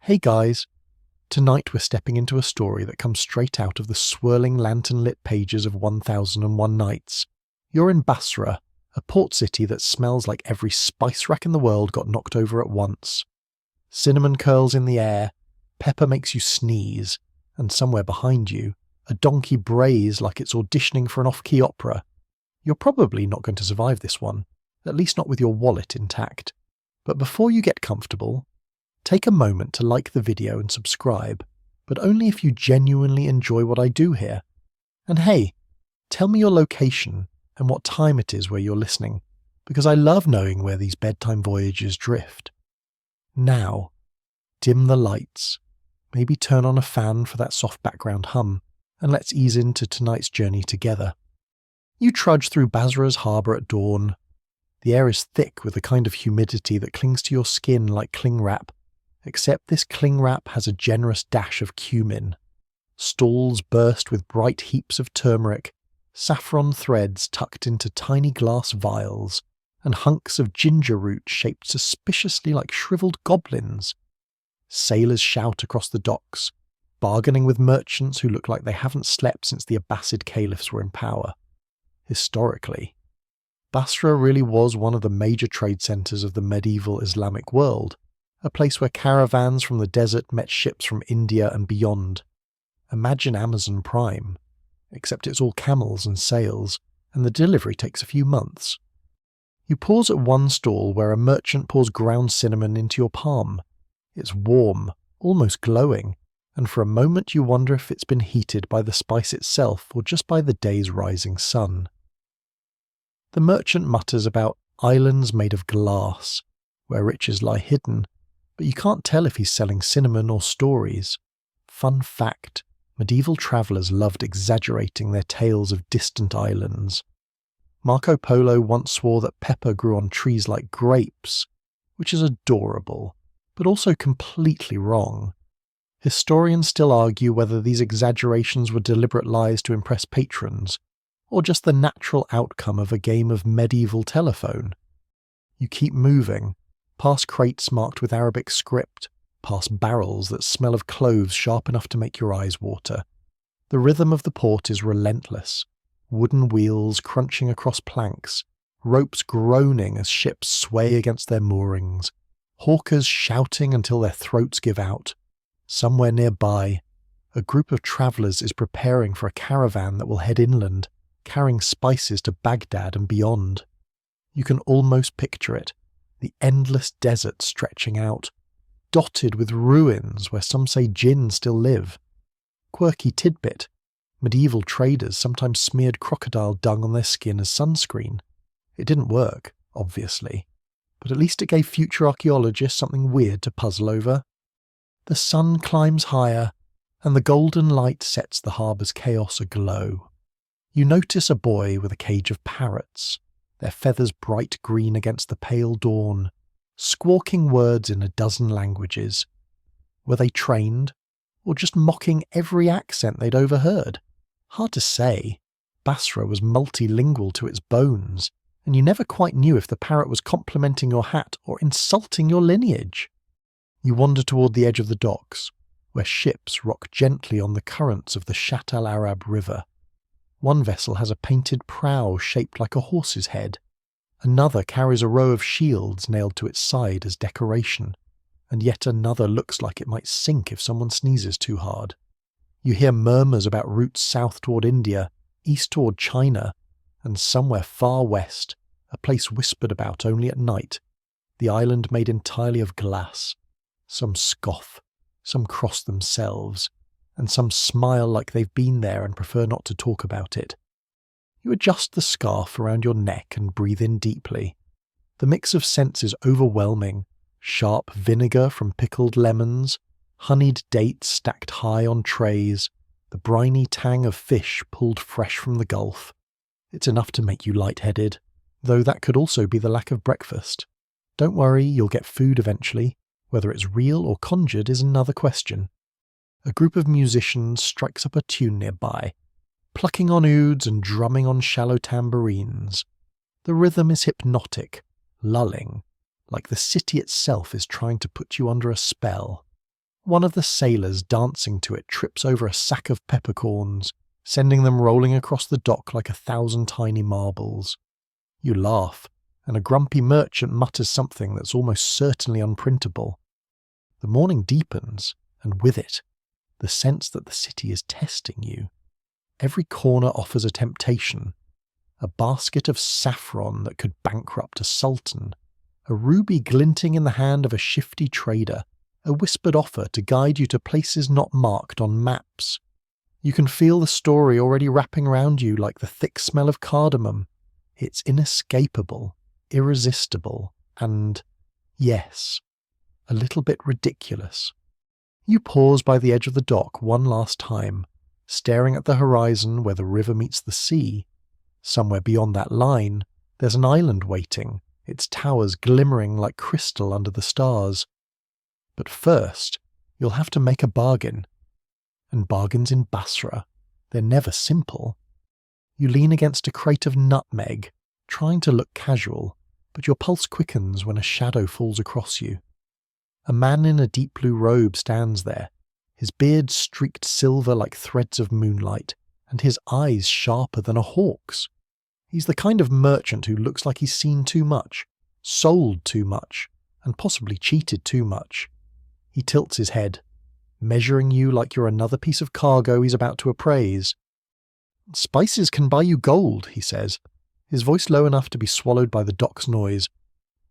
Hey guys, tonight we're stepping into a story that comes straight out of the swirling lantern-lit pages of 1001 Nights. You're in Basra, a port city that smells like every spice rack in the world got knocked over at once. Cinnamon curls in the air, pepper makes you sneeze, and somewhere behind you, a donkey brays like it's auditioning for an off-key opera. You're probably not going to survive this one, at least not with your wallet intact. But before you get comfortable, take a moment to like the video and subscribe, but only if you genuinely enjoy what I do here. And hey, tell me your location and what time it is where you're listening, because I love knowing where these bedtime voyages drift. Now, dim the lights, maybe turn on a fan for that soft background hum, and let's ease into tonight's journey together. You trudge through Basra's harbour at dawn. The air is thick with a kind of humidity that clings to your skin like cling wrap, except this cling wrap has a generous dash of cumin. Stalls burst with bright heaps of turmeric, saffron threads tucked into tiny glass vials, and hunks of ginger root shaped suspiciously like shriveled goblins. Sailors shout across the docks, bargaining with merchants who look like they haven't slept since the Abbasid caliphs were in power. Historically, Basra really was one of the major trade centres of the medieval Islamic world, a place where caravans from the desert met ships from India and beyond. Imagine Amazon Prime, except it's all camels and sails, and the delivery takes a few months. You pause at one stall where a merchant pours ground cinnamon into your palm. It's warm, almost glowing, and for a moment you wonder if it's been heated by the spice itself or just by the day's rising sun. The merchant mutters about islands made of glass, where riches lie hidden, but you can't tell if he's selling cinnamon or stories. Fun fact, medieval travellers loved exaggerating their tales of distant islands. Marco Polo once swore that pepper grew on trees like grapes, which is adorable, but also completely wrong. Historians still argue whether these exaggerations were deliberate lies to impress patrons, or just the natural outcome of a game of medieval telephone. You keep moving, past crates marked with Arabic script, past barrels that smell of cloves sharp enough to make your eyes water. The rhythm of the port is relentless, wooden wheels crunching across planks, ropes groaning as ships sway against their moorings, hawkers shouting until their throats give out. Somewhere nearby, a group of travellers is preparing for a caravan that will head inland, carrying spices to Baghdad and beyond. You can almost picture it, the endless desert stretching out, dotted with ruins where some say djinn still live. Quirky tidbit, medieval traders sometimes smeared crocodile dung on their skin as sunscreen. It didn't work, obviously, but at least it gave future archaeologists something weird to puzzle over. The sun climbs higher, and the golden light sets the harbour's chaos aglow. You notice a boy with a cage of parrots, their feathers bright green against the pale dawn, squawking words in a dozen languages. Were they trained, or just mocking every accent they'd overheard? Hard to say. Basra was multilingual to its bones, and you never quite knew if the parrot was complimenting your hat or insulting your lineage. You wander toward the edge of the docks, where ships rock gently on the currents of the Shatt al-Arab River. One vessel has a painted prow shaped like a horse's head. Another carries a row of shields nailed to its side as decoration, and yet another looks like it might sink if someone sneezes too hard. You hear murmurs about routes south toward India, east toward China, and somewhere far west, a place whispered about only at night, the island made entirely of glass. Some scoff, some cross themselves, and some smile like they've been there and prefer not to talk about it. You adjust the scarf around your neck and breathe in deeply. The mix of scents is overwhelming. Sharp vinegar from pickled lemons, honeyed dates stacked high on trays, the briny tang of fish pulled fresh from the Gulf. It's enough to make you lightheaded, though that could also be the lack of breakfast. Don't worry, you'll get food eventually. Whether it's real or conjured is another question. A group of musicians strikes up a tune nearby, plucking on ouds and drumming on shallow tambourines. The rhythm is hypnotic, lulling, like the city itself is trying to put you under a spell. One of the sailors dancing to it trips over a sack of peppercorns, sending them rolling across the dock like 1,000 tiny marbles. You laugh, and a grumpy merchant mutters something that's almost certainly unprintable. The morning deepens, and with it, the sense that the city is testing you. Every corner offers a temptation. A basket of saffron that could bankrupt a sultan, a ruby glinting in the hand of a shifty trader, a whispered offer to guide you to places not marked on maps. You can feel the story already wrapping around you like the thick smell of cardamom. It's inescapable, irresistible, and, yes, a little bit ridiculous. You pause by the edge of the dock one last time, staring at the horizon where the river meets the sea. Somewhere beyond that line, there's an island waiting, its towers glimmering like crystal under the stars. But first, you'll have to make a bargain. And bargains in Basra, they're never simple. You lean against a crate of nutmeg, trying to look casual, but your pulse quickens when a shadow falls across you. A man in a deep blue robe stands there, his beard streaked silver like threads of moonlight, and his eyes sharper than a hawk's. He's the kind of merchant who looks like he's seen too much, sold too much, and possibly cheated too much. He tilts his head, measuring you like you're another piece of cargo he's about to appraise. "Spices can buy you gold," he says, his voice low enough to be swallowed by the dock's noise.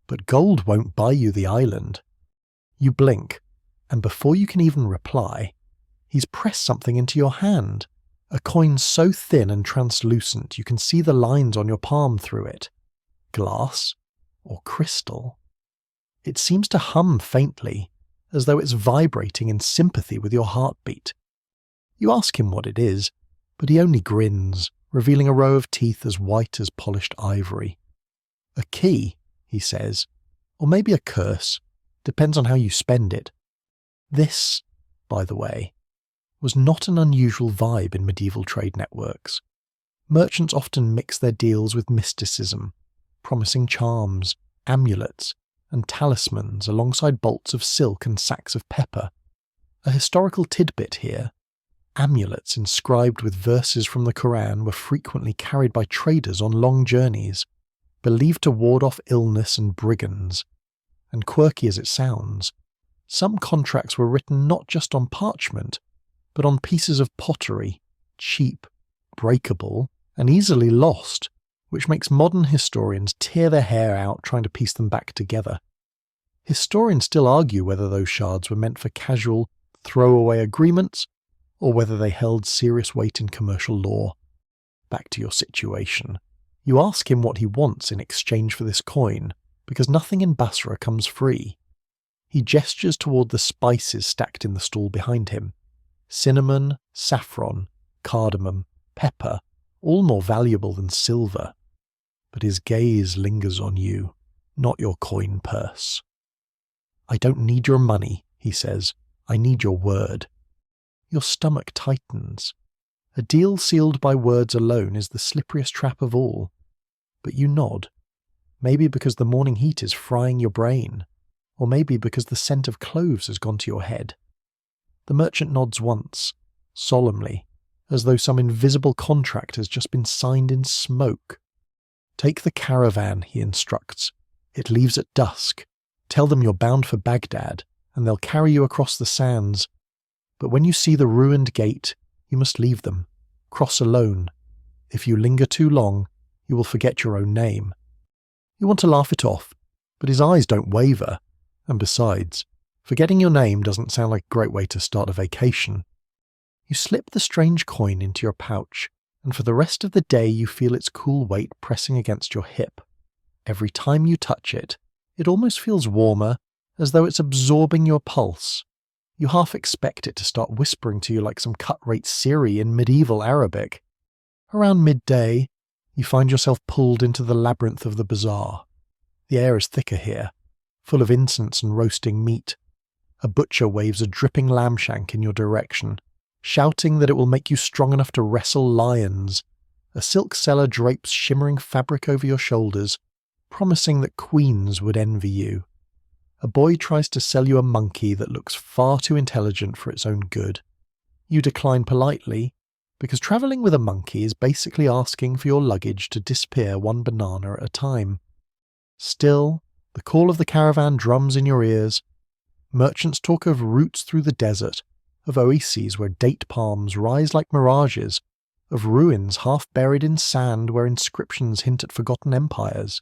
"But gold won't buy you the island." You blink, and before you can even reply, he's pressed something into your hand, a coin so thin and translucent you can see the lines on your palm through it. Glass or crystal? It seems to hum faintly, as though it's vibrating in sympathy with your heartbeat. You ask him what it is, but he only grins, revealing a row of teeth as white as polished ivory. "A key," he says, "or maybe a curse, depends on how you spend it." This, by the way, was not an unusual vibe in medieval trade networks. Merchants often mix their deals with mysticism, promising charms, amulets, and talismans alongside bolts of silk and sacks of pepper. A historical tidbit here: amulets inscribed with verses from the Quran were frequently carried by traders on long journeys, believed to ward off illness and brigands. And quirky as it sounds, some contracts were written not just on parchment, but on pieces of pottery, cheap, breakable, and easily lost, which makes modern historians tear their hair out trying to piece them back together. Historians still argue whether those shards were meant for casual, throwaway agreements, or whether they held serious weight in commercial law. Back to your situation. You ask him what he wants in exchange for this coin, because nothing in Basra comes free. He gestures toward the spices stacked in the stall behind him. Cinnamon, saffron, cardamom, pepper, all more valuable than silver. But his gaze lingers on you, not your coin purse. "I don't need your money," he says. "I need your word." Your stomach tightens. A deal sealed by words alone is the slipperiest trap of all. But you nod. Maybe because the morning heat is frying your brain, or maybe because the scent of cloves has gone to your head. The merchant nods once, solemnly, as though some invisible contract has just been signed in smoke. "Take the caravan," he instructs. "It leaves at dusk. Tell them you're bound for Baghdad, and they'll carry you across the sands. But when you see the ruined gate, you must leave them. Cross alone. If you linger too long, you will forget your own name." You want to laugh it off, but his eyes don't waver, and besides, forgetting your name doesn't sound like a great way to start a vacation. You slip the strange coin into your pouch, and for the rest of the day you feel its cool weight pressing against your hip. Every time you touch it, it almost feels warmer, as though it's absorbing your pulse. You half expect it to start whispering to you like some cut-rate Siri in medieval Arabic. Around midday, you find yourself pulled into the labyrinth of the bazaar. The air is thicker here, full of incense and roasting meat. A butcher waves a dripping lamb shank in your direction, shouting that it will make you strong enough to wrestle lions. A silk seller drapes shimmering fabric over your shoulders, promising that queens would envy you. A boy tries to sell you a monkey that looks far too intelligent for its own good. You decline politely, because travelling with a monkey is basically asking for your luggage to disappear one banana at a time. Still, the call of the caravan drums in your ears. Merchants talk of routes through the desert, of oases where date palms rise like mirages, of ruins half buried in sand where inscriptions hint at forgotten empires.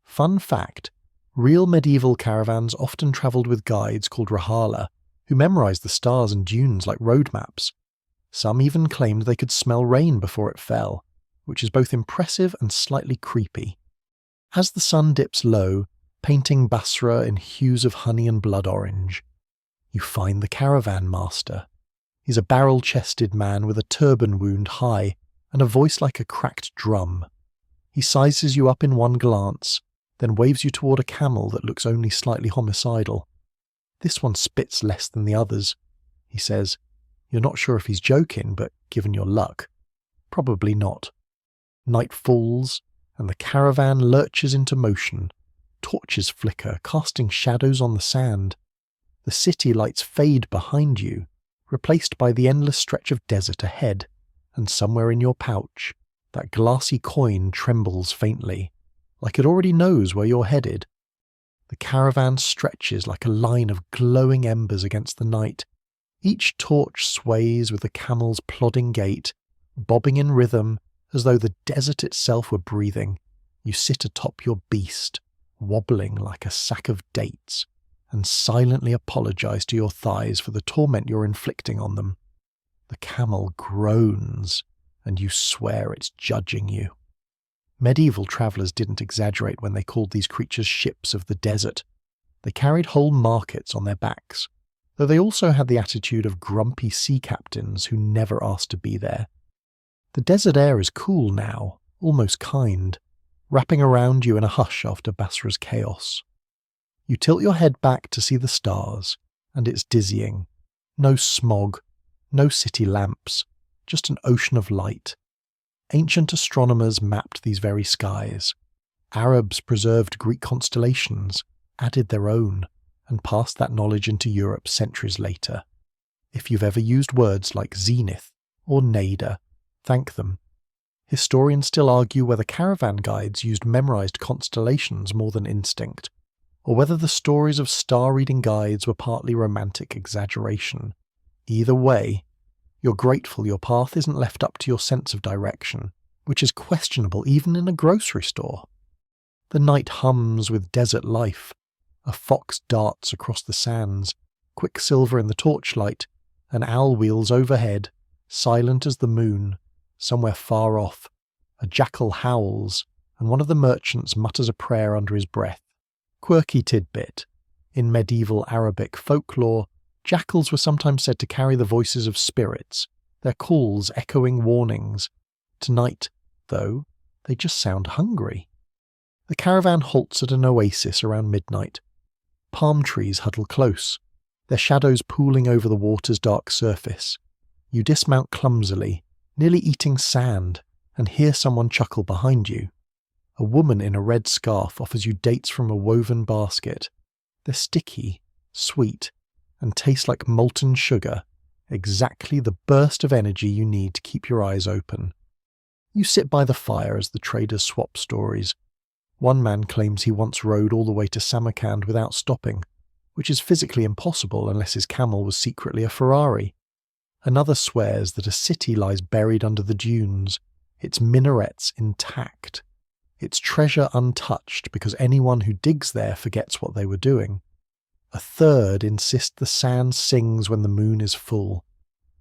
Fun fact, real medieval caravans often travelled with guides called rahala, who memorised the stars and dunes like road maps. Some even claimed they could smell rain before it fell, which is both impressive and slightly creepy. As the sun dips low, painting Basra in hues of honey and blood orange, you find the caravan master. He's a barrel-chested man with a turban wound high and a voice like a cracked drum. He sizes you up in one glance, then waves you toward a camel that looks only slightly homicidal. This one spits less than the others, he says. You're not sure if he's joking, but given your luck, probably not. Night falls, and the caravan lurches into motion. Torches flicker, casting shadows on the sand. The city lights fade behind you, replaced by the endless stretch of desert ahead, and somewhere in your pouch, that glassy coin trembles faintly, like it already knows where you're headed. The caravan stretches like a line of glowing embers against the night. Each torch sways with the camel's plodding gait, bobbing in rhythm as though the desert itself were breathing. You sit atop your beast, wobbling like a sack of dates, and silently apologize to your thighs for the torment you're inflicting on them. The camel groans, and you swear it's judging you. Medieval travellers didn't exaggerate when they called these creatures ships of the desert. They carried whole markets on their backs, though they also had the attitude of grumpy sea captains who never asked to be there. The desert air is cool now, almost kind, wrapping around you in a hush after Basra's chaos. You tilt your head back to see the stars, and it's dizzying. No smog, no city lamps, just an ocean of light. Ancient astronomers mapped these very skies. Arabs preserved Greek constellations, added their own, and passed that knowledge into Europe centuries later. If you've ever used words like zenith or nadir, thank them. Historians still argue whether caravan guides used memorized constellations more than instinct, or whether the stories of star-reading guides were partly romantic exaggeration. Either way, you're grateful your path isn't left up to your sense of direction, which is questionable even in a grocery store. The night hums with desert life. A fox darts across the sands, quicksilver in the torchlight, an owl wheels overhead, silent as the moon. Somewhere far off, a jackal howls, and one of the merchants mutters a prayer under his breath. Quirky tidbit. In medieval Arabic folklore, jackals were sometimes said to carry the voices of spirits, their calls echoing warnings. Tonight, though, they just sound hungry. The caravan halts at an oasis around midnight. Palm trees huddle close, their shadows pooling over the water's dark surface. You dismount clumsily, nearly eating sand, and hear someone chuckle behind you. A woman in a red scarf offers you dates from a woven basket. They're sticky, sweet, and taste like molten sugar, exactly the burst of energy you need to keep your eyes open. You sit by the fire as the traders swap stories. One man claims he once rode all the way to Samarkand without stopping, which is physically impossible unless his camel was secretly a Ferrari. Another swears that a city lies buried under the dunes, its minarets intact, its treasure untouched because anyone who digs there forgets what they were doing. A third insists the sand sings when the moon is full,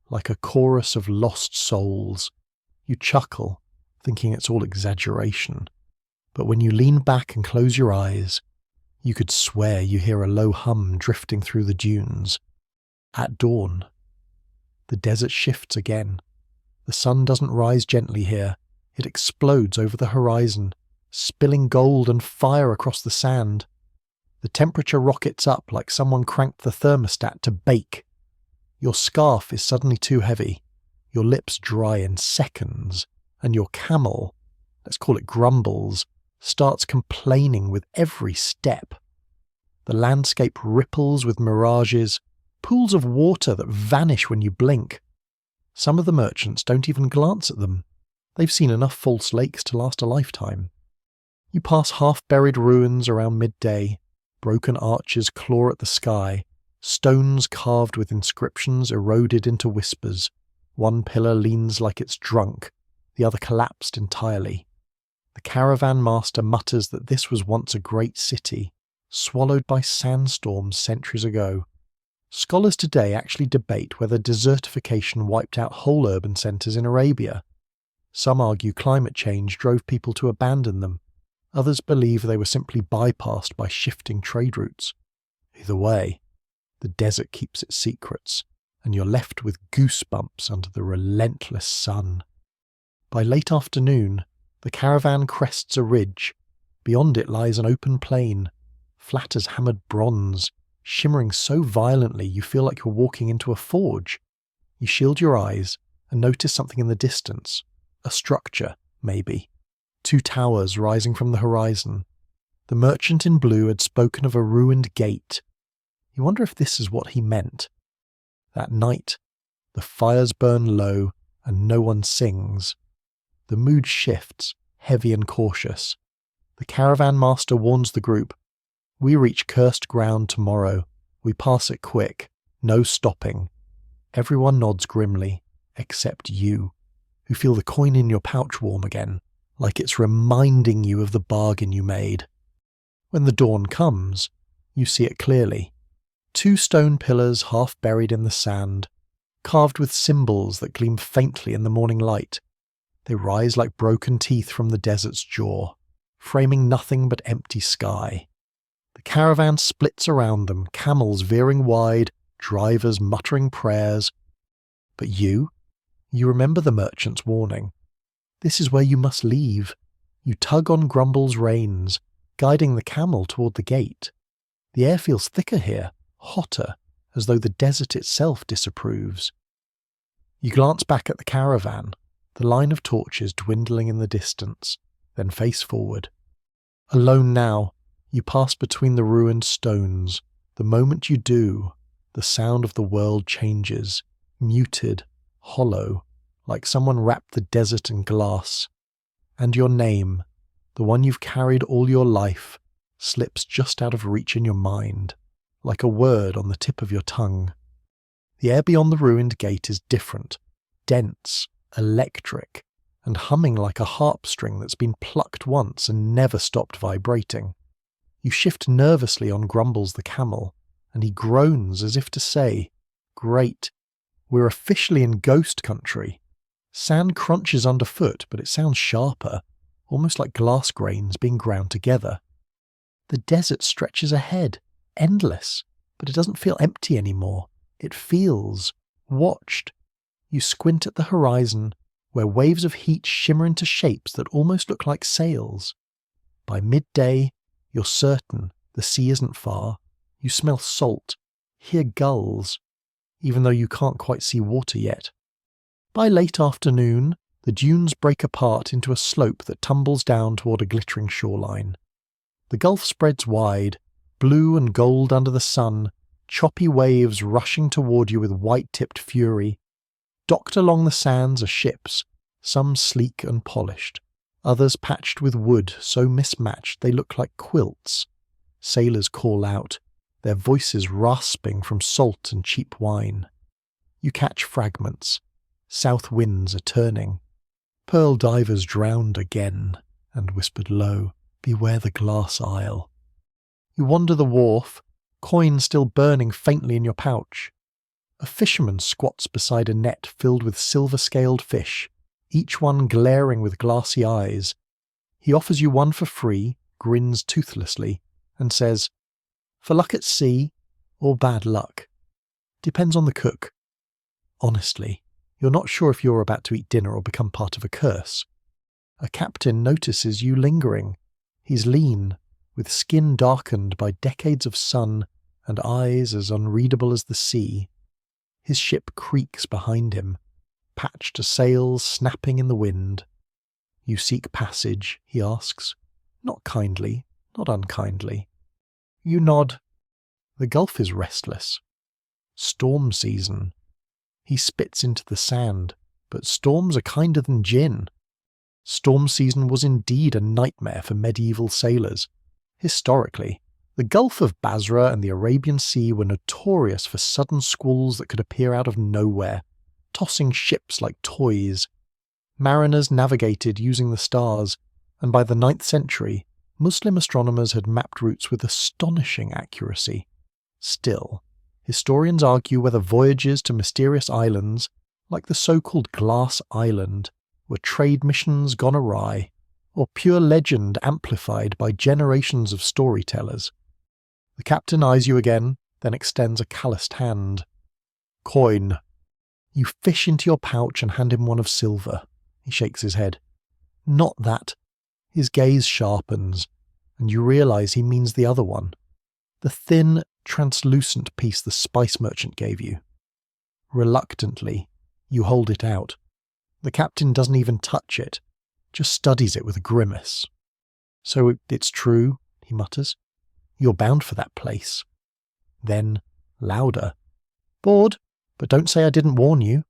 like a chorus of lost souls. You chuckle, thinking it's all exaggeration. But when you lean back and close your eyes, you could swear you hear a low hum drifting through the dunes. At dawn, the desert shifts again. The sun doesn't rise gently here. It explodes over the horizon, spilling gold and fire across the sand. The temperature rockets up like someone cranked the thermostat to bake. Your scarf is suddenly too heavy. Your lips dry in seconds, and your camel, let's call it Grumbles, starts complaining with every step. The landscape ripples with mirages, pools of water that vanish when you blink. Some of the merchants don't even glance at them. They've seen enough false lakes to last a lifetime. You pass half-buried ruins around midday. Broken arches claw at the sky, stones carved with inscriptions eroded into whispers. One pillar leans like it's drunk, the other collapsed entirely. The caravan master mutters that this was once a great city, swallowed by sandstorms centuries ago. Scholars today actually debate whether desertification wiped out whole urban centres in Arabia. Some argue climate change drove people to abandon them. Others believe they were simply bypassed by shifting trade routes. Either way, the desert keeps its secrets, and you're left with goosebumps under the relentless sun. By late afternoon, the caravan crests a ridge. Beyond it lies an open plain, flat as hammered bronze, shimmering so violently you feel like you're walking into a forge. You shield your eyes and notice something in the distance. A structure, maybe. 2 towers rising from the horizon. The merchant in blue had spoken of a ruined gate. You wonder if this is what he meant. That night, the fires burn low and no one sings. The mood shifts, heavy and cautious. The caravan master warns the group, "We reach cursed ground tomorrow. We pass it quick. No stopping." Everyone nods grimly, except you, who feel the coin in your pouch warm again, like it's reminding you of the bargain you made. When the dawn comes, you see it clearly. 2 stone pillars half buried in the sand, carved with symbols that gleam faintly in the morning light. They rise like broken teeth from the desert's jaw, framing nothing but empty sky. The caravan splits around them, camels veering wide, drivers muttering prayers. But you remember the merchant's warning. This is where you must leave. You tug on Grumble's reins, guiding the camel toward the gate. The air feels thicker here, hotter, as though the desert itself disapproves. You glance back at the caravan, the line of torches dwindling in the distance, then face forward. Alone now, you pass between the ruined stones. The moment you do, the sound of the world changes, muted, hollow, like someone wrapped the desert in glass. And your name, the one you've carried all your life, slips just out of reach in your mind, like a word on the tip of your tongue. The air beyond the ruined gate is different, dense, electric, and humming like a harp string that's been plucked once and never stopped vibrating. You shift nervously on Grumbles the camel, and he groans as if to say, "Great, we're officially in ghost country." Sand crunches underfoot, but it sounds sharper, almost like glass grains being ground together. The desert stretches ahead, endless, but it doesn't feel empty anymore. It feels watched. You squint at the horizon, where waves of heat shimmer into shapes that almost look like sails. By midday, you're certain the sea isn't far. You smell salt, hear gulls, even though you can't quite see water yet. By late afternoon, the dunes break apart into a slope that tumbles down toward a glittering shoreline. The gulf spreads wide, blue and gold under the sun, choppy waves rushing toward you with white-tipped fury. Docked along the sands are ships, some sleek and polished, others patched with wood so mismatched they look like quilts. Sailors call out, their voices rasping from salt and cheap wine. You catch fragments. South winds are turning. Pearl divers drowned again, and whispered low, "Beware the glass isle." You wander the wharf, coin still burning faintly in your pouch. A fisherman squats beside a net filled with silver-scaled fish, each one glaring with glassy eyes. He offers you one for free, grins toothlessly, and says, "For luck at sea, or bad luck. Depends on the cook." Honestly, you're not sure if you're about to eat dinner or become part of a curse. A captain notices you lingering. He's lean, with skin darkened by decades of sun and eyes as unreadable as the sea. His ship creaks behind him, patched sails snapping in the wind. "You seek passage?" he asks. Not kindly, not unkindly. You nod, The Gulf is restless. Storm season. He spits into the sand, but storms are kinder than djinn. Storm season was indeed a nightmare for medieval sailors. Historically, the Gulf of Basra and the Arabian Sea were notorious for sudden squalls that could appear out of nowhere, tossing ships like toys. Mariners navigated using the stars, and by the 9th century, Muslim astronomers had mapped routes with astonishing accuracy. Still, historians argue whether voyages to mysterious islands, like the so-called Glass Island, were trade missions gone awry, or pure legend amplified by generations of storytellers. The captain eyes you again, then extends a calloused hand. Coin. You fish into your pouch and hand him one of silver. He shakes his head. Not that. His gaze sharpens, and you realise he means the other one. The thin, translucent piece the spice merchant gave you. Reluctantly, you hold it out. The captain doesn't even touch it, just studies it with a grimace. So it's true, he mutters. You're bound for that place. Then, louder. Bored, but don't say I didn't warn you.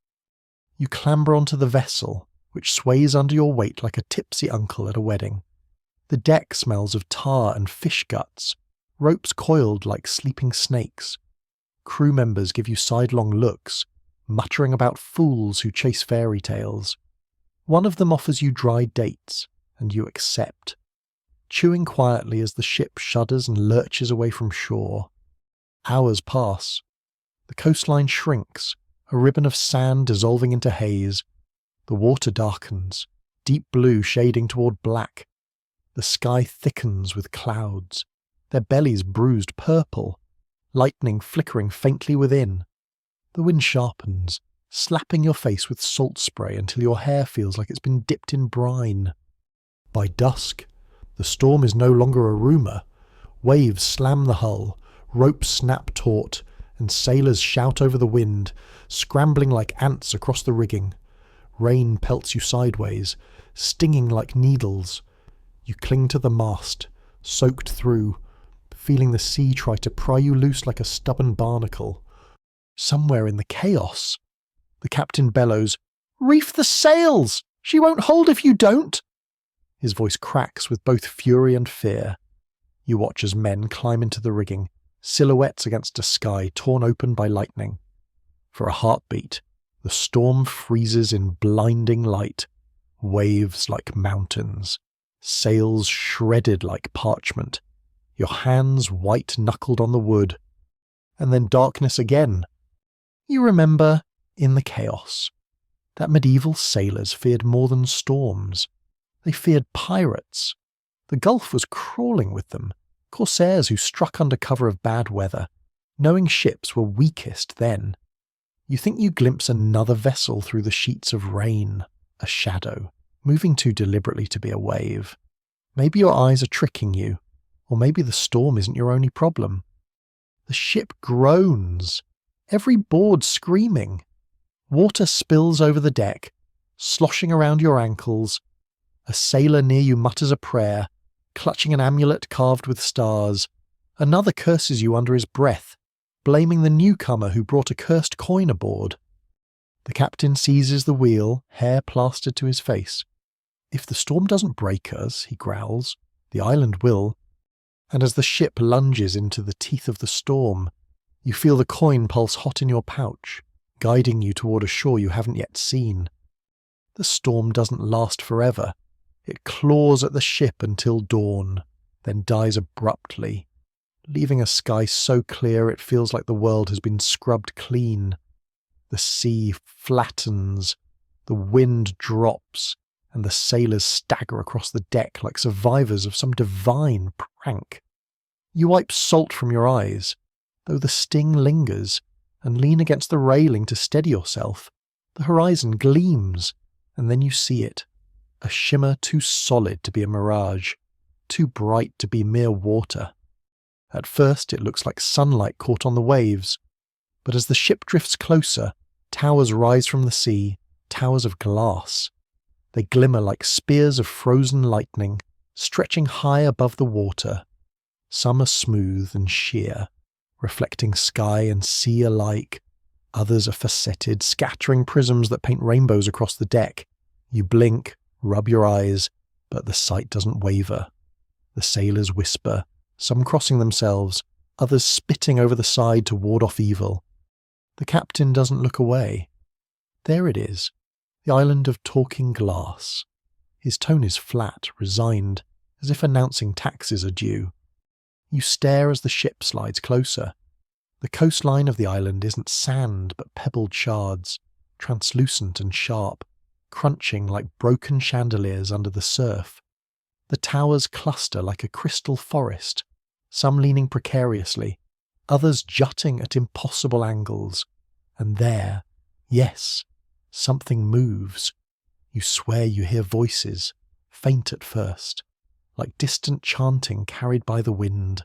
You clamber onto the vessel, which sways under your weight like a tipsy uncle at a wedding. The deck smells of tar and fish guts, ropes coiled like sleeping snakes. Crew members give you sidelong looks, muttering about fools who chase fairy tales. One of them offers you dried dates, and you accept, chewing quietly as the ship shudders and lurches away from shore. Hours pass. The coastline shrinks, a ribbon of sand dissolving into haze. The water darkens, deep blue shading toward black. The sky thickens with clouds, their bellies bruised purple, lightning flickering faintly within. The wind sharpens, slapping your face with salt spray until your hair feels like it's been dipped in brine. By dusk, the storm is no longer a rumour. Waves slam the hull, ropes snap taut, and sailors shout over the wind, scrambling like ants across the rigging. Rain pelts you sideways, stinging like needles. You cling to the mast, soaked through, feeling the sea try to pry you loose like a stubborn barnacle. Somewhere in the chaos, the captain bellows, "Reef the sails! She won't hold if you don't!" His voice cracks with both fury and fear. You watch as men climb into the rigging, silhouettes against a sky torn open by lightning. For a heartbeat, the storm freezes in blinding light, waves like mountains, sails shredded like parchment, your hands white-knuckled on the wood, and then darkness again. You remember, in the chaos, that medieval sailors feared more than storms. They feared pirates. The Gulf was crawling with them, corsairs who struck under cover of bad weather, knowing ships were weakest then. You think you glimpse another vessel through the sheets of rain, a shadow, moving too deliberately to be a wave. Maybe your eyes are tricking you, or maybe the storm isn't your only problem. The ship groans, every board screaming. Water spills over the deck, sloshing around your ankles. A sailor near you mutters a prayer, clutching an amulet carved with stars. Another curses you under his breath, blaming the newcomer who brought a cursed coin aboard. The captain seizes the wheel, hair plastered to his face. "If the storm doesn't break us," he growls, "the island will." And as the ship lunges into the teeth of the storm, you feel the coin pulse hot in your pouch, guiding you toward a shore you haven't yet seen. The storm doesn't last forever. It claws at the ship until dawn, then dies abruptly, leaving a sky so clear it feels like the world has been scrubbed clean. The sea flattens, the wind drops, and the sailors stagger across the deck like survivors of some divine prank. You wipe salt from your eyes, though the sting lingers, and lean against the railing to steady yourself. The horizon gleams, and then you see it, a shimmer too solid to be a mirage, too bright to be mere water. At first it looks like sunlight caught on the waves, but as the ship drifts closer, towers rise from the sea, towers of glass. They glimmer like spears of frozen lightning, stretching high above the water. Some are smooth and sheer, reflecting sky and sea alike. Others are faceted, scattering prisms that paint rainbows across the deck. You blink, rub your eyes, but the sight doesn't waver. The sailors whisper, some crossing themselves, others spitting over the side to ward off evil. The captain doesn't look away. There it is, the island of talking glass. His tone is flat, resigned, as if announcing taxes are due. You stare as the ship slides closer. The coastline of the island isn't sand but pebbled shards, translucent and sharp, crunching like broken chandeliers under the surf. The towers cluster like a crystal forest, some leaning precariously, others jutting at impossible angles. And there, yes, something moves. You swear you hear voices, faint at first, like distant chanting carried by the wind.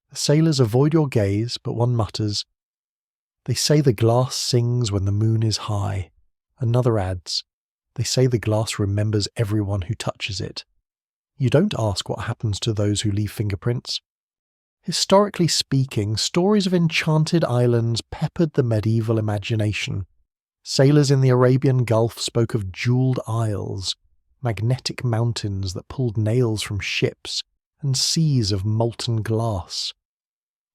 The sailors avoid your gaze, but one mutters, "They say the glass sings when the moon is high." Another adds, "They say the glass remembers everyone who touches it." You don't ask what happens to those who leave fingerprints. Historically speaking, stories of enchanted islands peppered the medieval imagination. Sailors in the Arabian Gulf spoke of jeweled isles, magnetic mountains that pulled nails from ships, and seas of molten glass.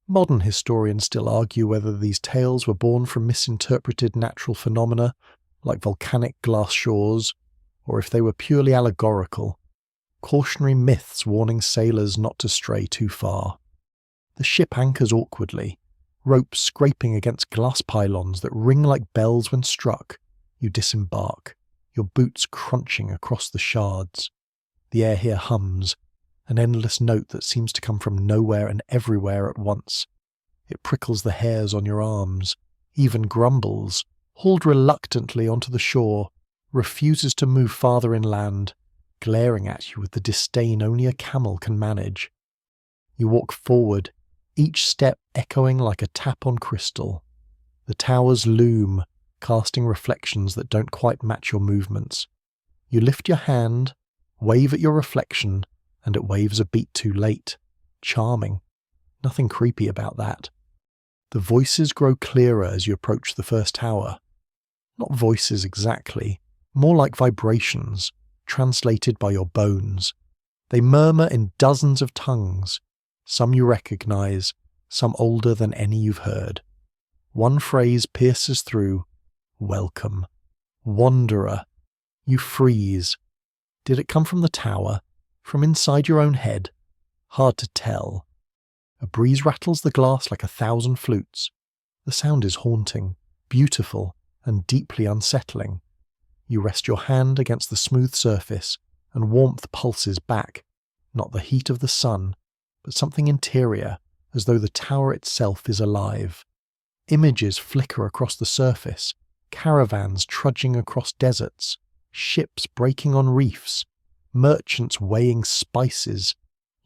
Modern historians still argue whether these tales were born from misinterpreted natural phenomena, like volcanic glass shores, or if they were purely allegorical, cautionary myths warning sailors not to stray too far. The ship anchors awkwardly, ropes scraping against glass pylons that ring like bells when struck. You disembark, your boots crunching across the shards. The air here hums, an endless note that seems to come from nowhere and everywhere at once. It prickles the hairs on your arms, even grumbles, hauled reluctantly onto the shore, refuses to move farther inland, glaring at you with the disdain only a camel can manage. You walk forward, each step echoing like a tap on crystal. The towers loom, casting reflections that don't quite match your movements. You lift your hand, wave at your reflection, and it waves a beat too late. Charming. Nothing creepy about that. The voices grow clearer as you approach the first tower. Not voices exactly, more like vibrations, translated by your bones. They murmur in dozens of tongues, some you recognize, some older than any you've heard. One phrase pierces through, "Welcome." Wanderer. You freeze. Did it come from the tower? From inside your own head? Hard to tell. A breeze rattles the glass like 1,000 flutes. The sound is haunting, beautiful, and deeply unsettling. You rest your hand against the smooth surface, and warmth pulses back, not the heat of the sun, but something interior, as though the tower itself is alive. Images flicker across the surface, caravans trudging across deserts, ships breaking on reefs, merchants weighing spices.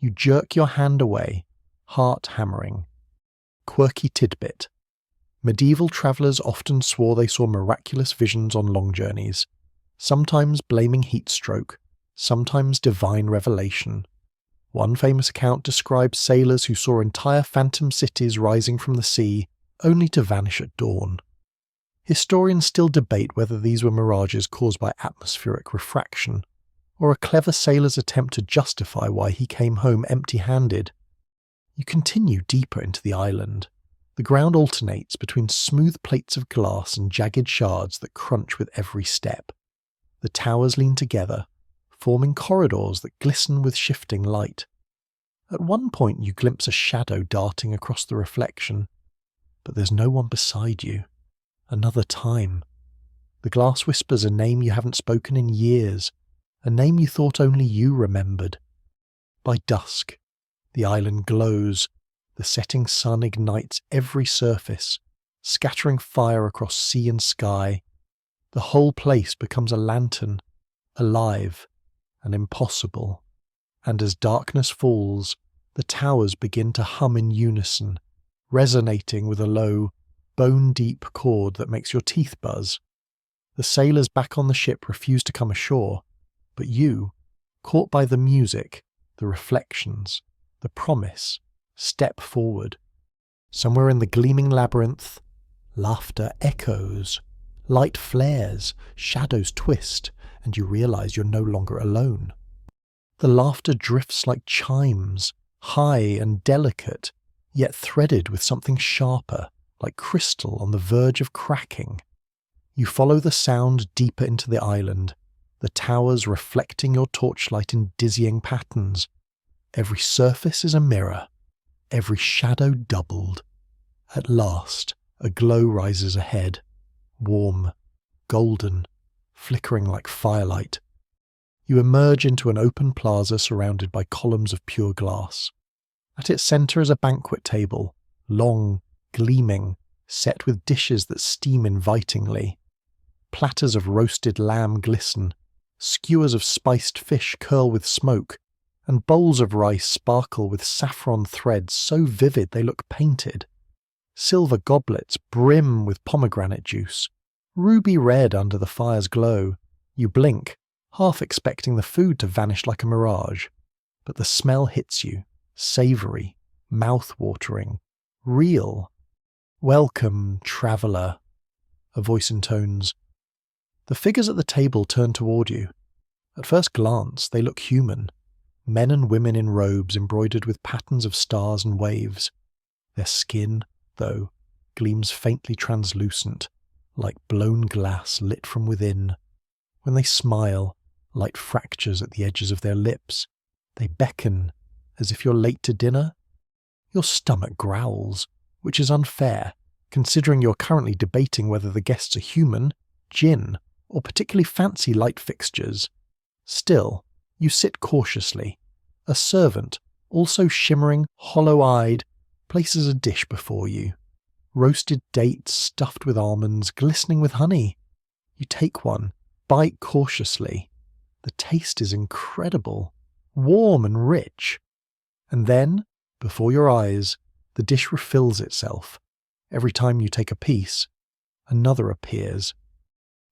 You jerk your hand away, heart hammering. Quirky tidbit. Medieval travellers often swore they saw miraculous visions on long journeys, sometimes blaming heat stroke, sometimes divine revelation. One famous account describes sailors who saw entire phantom cities rising from the sea, only to vanish at dawn. Historians still debate whether these were mirages caused by atmospheric refraction, or a clever sailor's attempt to justify why he came home empty-handed. You continue deeper into the island. The ground alternates between smooth plates of glass and jagged shards that crunch with every step. The towers lean together, forming corridors that glisten with shifting light. At one point you glimpse a shadow darting across the reflection, but there's no one beside you. Another time. The glass whispers a name you haven't spoken in years, a name you thought only you remembered. By dusk, the island glows. The setting sun ignites every surface, scattering fire across sea and sky. The whole place becomes a lantern, alive and impossible. And as darkness falls, the towers begin to hum in unison, resonating with a low, bone-deep chord that makes your teeth buzz. The sailors back on the ship refuse to come ashore, but you, caught by the music, the reflections, the promise, step forward. Somewhere in the gleaming labyrinth, laughter echoes, light flares, shadows twist, and you realise you're no longer alone. The laughter drifts like chimes, high and delicate, yet threaded with something sharper, like crystal on the verge of cracking. You follow the sound deeper into the island, the towers reflecting your torchlight in dizzying patterns. Every surface is a mirror, every shadow doubled. At last, a glow rises ahead, warm, golden, flickering like firelight. You emerge into an open plaza surrounded by columns of pure glass. At its centre is a banquet table, long, gleaming, set with dishes that steam invitingly. Platters of roasted lamb glisten, skewers of spiced fish curl with smoke, and bowls of rice sparkle with saffron threads so vivid they look painted. Silver goblets brim with pomegranate juice, ruby red under the fire's glow. You blink, half expecting the food to vanish like a mirage, but the smell hits you, savoury, mouth-watering, real. "Welcome, traveller," a voice intones. The figures at the table turn toward you. At first glance, they look human. Men and women in robes embroidered with patterns of stars and waves. Their skin, though, gleams faintly translucent, like blown glass lit from within. When they smile, light fractures at the edges of their lips. They beckon, as if you're late to dinner. Your stomach growls, which is unfair, considering you're currently debating whether the guests are human, djinn, or particularly fancy light fixtures. Still, you sit cautiously. A servant, also shimmering, hollow-eyed, places a dish before you. Roasted dates stuffed with almonds, glistening with honey. You take one, bite cautiously. The taste is incredible, warm and rich. And then, before your eyes, the dish refills itself. Every time you take a piece, another appears.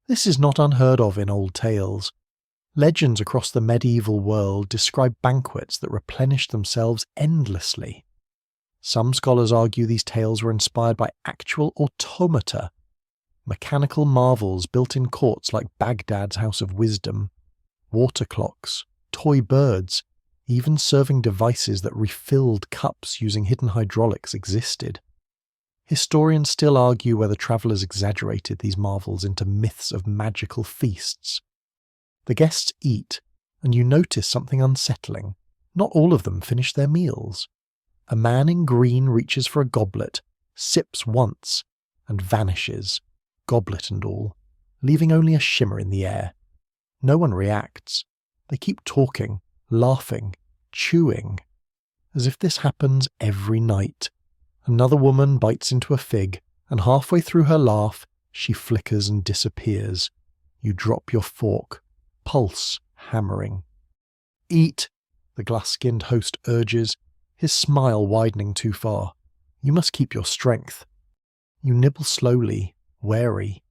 This is not unheard of in old tales. Legends across the medieval world describe banquets that replenish themselves endlessly. Some scholars argue these tales were inspired by actual automata, mechanical marvels built in courts like Baghdad's House of Wisdom, water clocks, toy birds, even serving devices that refilled cups using hidden hydraulics existed. Historians still argue whether travellers exaggerated these marvels into myths of magical feasts. The guests eat, and you notice something unsettling. Not all of them finish their meals. A man in green reaches for a goblet, sips once, and vanishes, goblet and all, leaving only a shimmer in the air. No one reacts. They keep talking, laughing, chewing. As if this happens every night. Another woman bites into a fig, and halfway through her laugh, she flickers and disappears. You drop your fork, pulse hammering. "Eat," the glass-skinned host urges, his smile widening too far. "You must keep your strength." You nibble slowly, wary.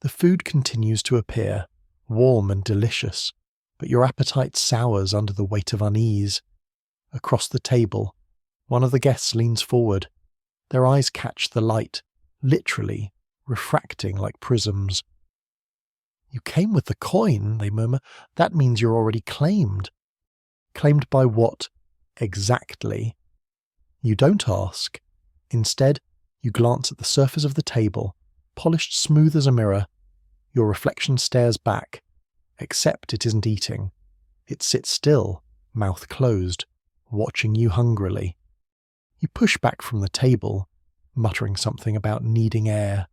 The food continues to appear, warm and delicious, but your appetite sours under the weight of unease. Across the table, one of the guests leans forward. Their eyes catch the light, literally refracting like prisms. "You came with the coin," they murmur. "That means you're already claimed." Claimed by what, exactly? You don't ask. Instead, you glance at the surface of the table, polished smooth as a mirror. Your reflection stares back, except it isn't eating. It sits still, mouth closed, watching you hungrily. You push back from the table, muttering something about needing air.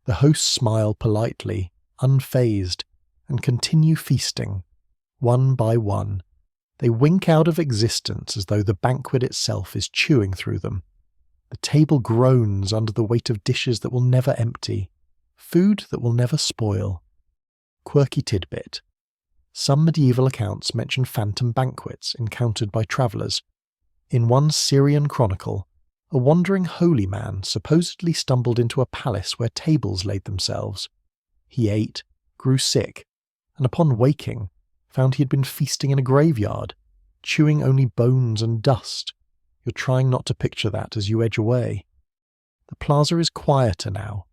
The hosts smile politely, unfazed, and continue feasting. One by one, they wink out of existence as though the banquet itself is chewing through them. The table groans under the weight of dishes that will never empty, food that will never spoil. Quirky tidbit. Some medieval accounts mention phantom banquets encountered by travellers. In one Syrian chronicle, a wandering holy man supposedly stumbled into a palace where tables laid themselves. He ate, grew sick, and upon waking, found he had been feasting in a graveyard, chewing only bones and dust. You're trying not to picture that as you edge away. The plaza is quieter now.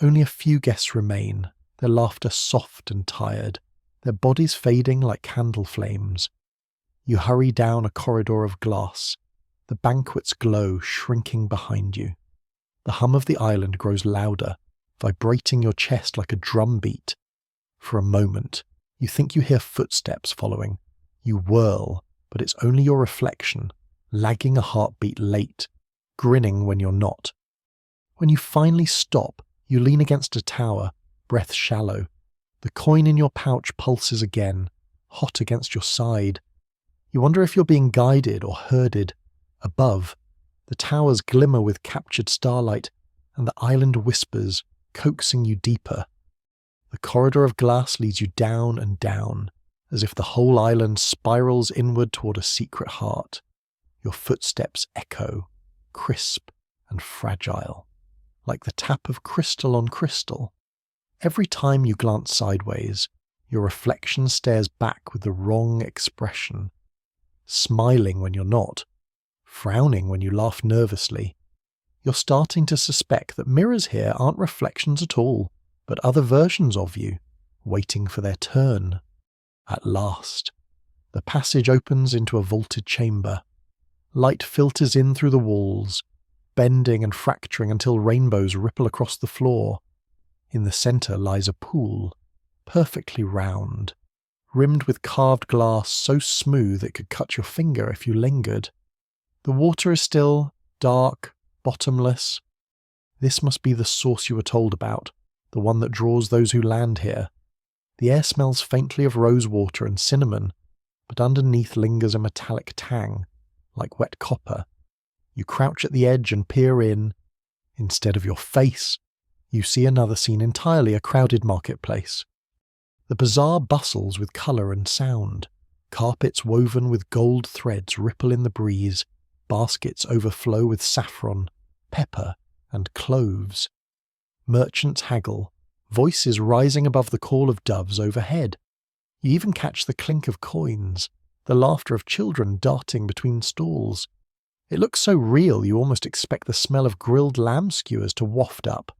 Only a few guests remain, their laughter soft and tired, their bodies fading like candle flames. You hurry down a corridor of glass, the banquets glow shrinking behind you. The hum of the island grows louder, vibrating your chest like a drum beat. For a moment, you think you hear footsteps following. You whirl, but it's only your reflection, lagging a heartbeat late, grinning when you're not. When you finally stop, you lean against a tower, breath shallow. The coin in your pouch pulses again, hot against your side. You wonder if you're being guided or herded. Above, the towers glimmer with captured starlight, and the island whispers, coaxing you deeper. The corridor of glass leads you down and down, as if the whole island spirals inward toward a secret heart. Your footsteps echo, crisp and fragile, like the tap of crystal on crystal. Every time you glance sideways, your reflection stares back with the wrong expression, smiling when you're not, frowning when you laugh nervously. You're starting to suspect that mirrors here aren't reflections at all, but other versions of you, waiting for their turn. At last, the passage opens into a vaulted chamber. Light filters in through the walls, bending and fracturing until rainbows ripple across the floor. In the centre lies a pool, perfectly round, rimmed with carved glass so smooth it could cut your finger if you lingered. The water is still, dark, bottomless. This must be the source you were told about, the one that draws those who land here. The air smells faintly of rosewater and cinnamon, but underneath lingers a metallic tang, like wet copper. You crouch at the edge and peer in. Instead of your face, you see another scene entirely, a crowded marketplace. The bazaar bustles with colour and sound. Carpets woven with gold threads ripple in the breeze. Baskets overflow with saffron, pepper, and cloves. Merchants haggle, voices rising above the call of doves overhead. You even catch the clink of coins, the laughter of children darting between stalls. It looks so real you almost expect the smell of grilled lamb skewers to waft up.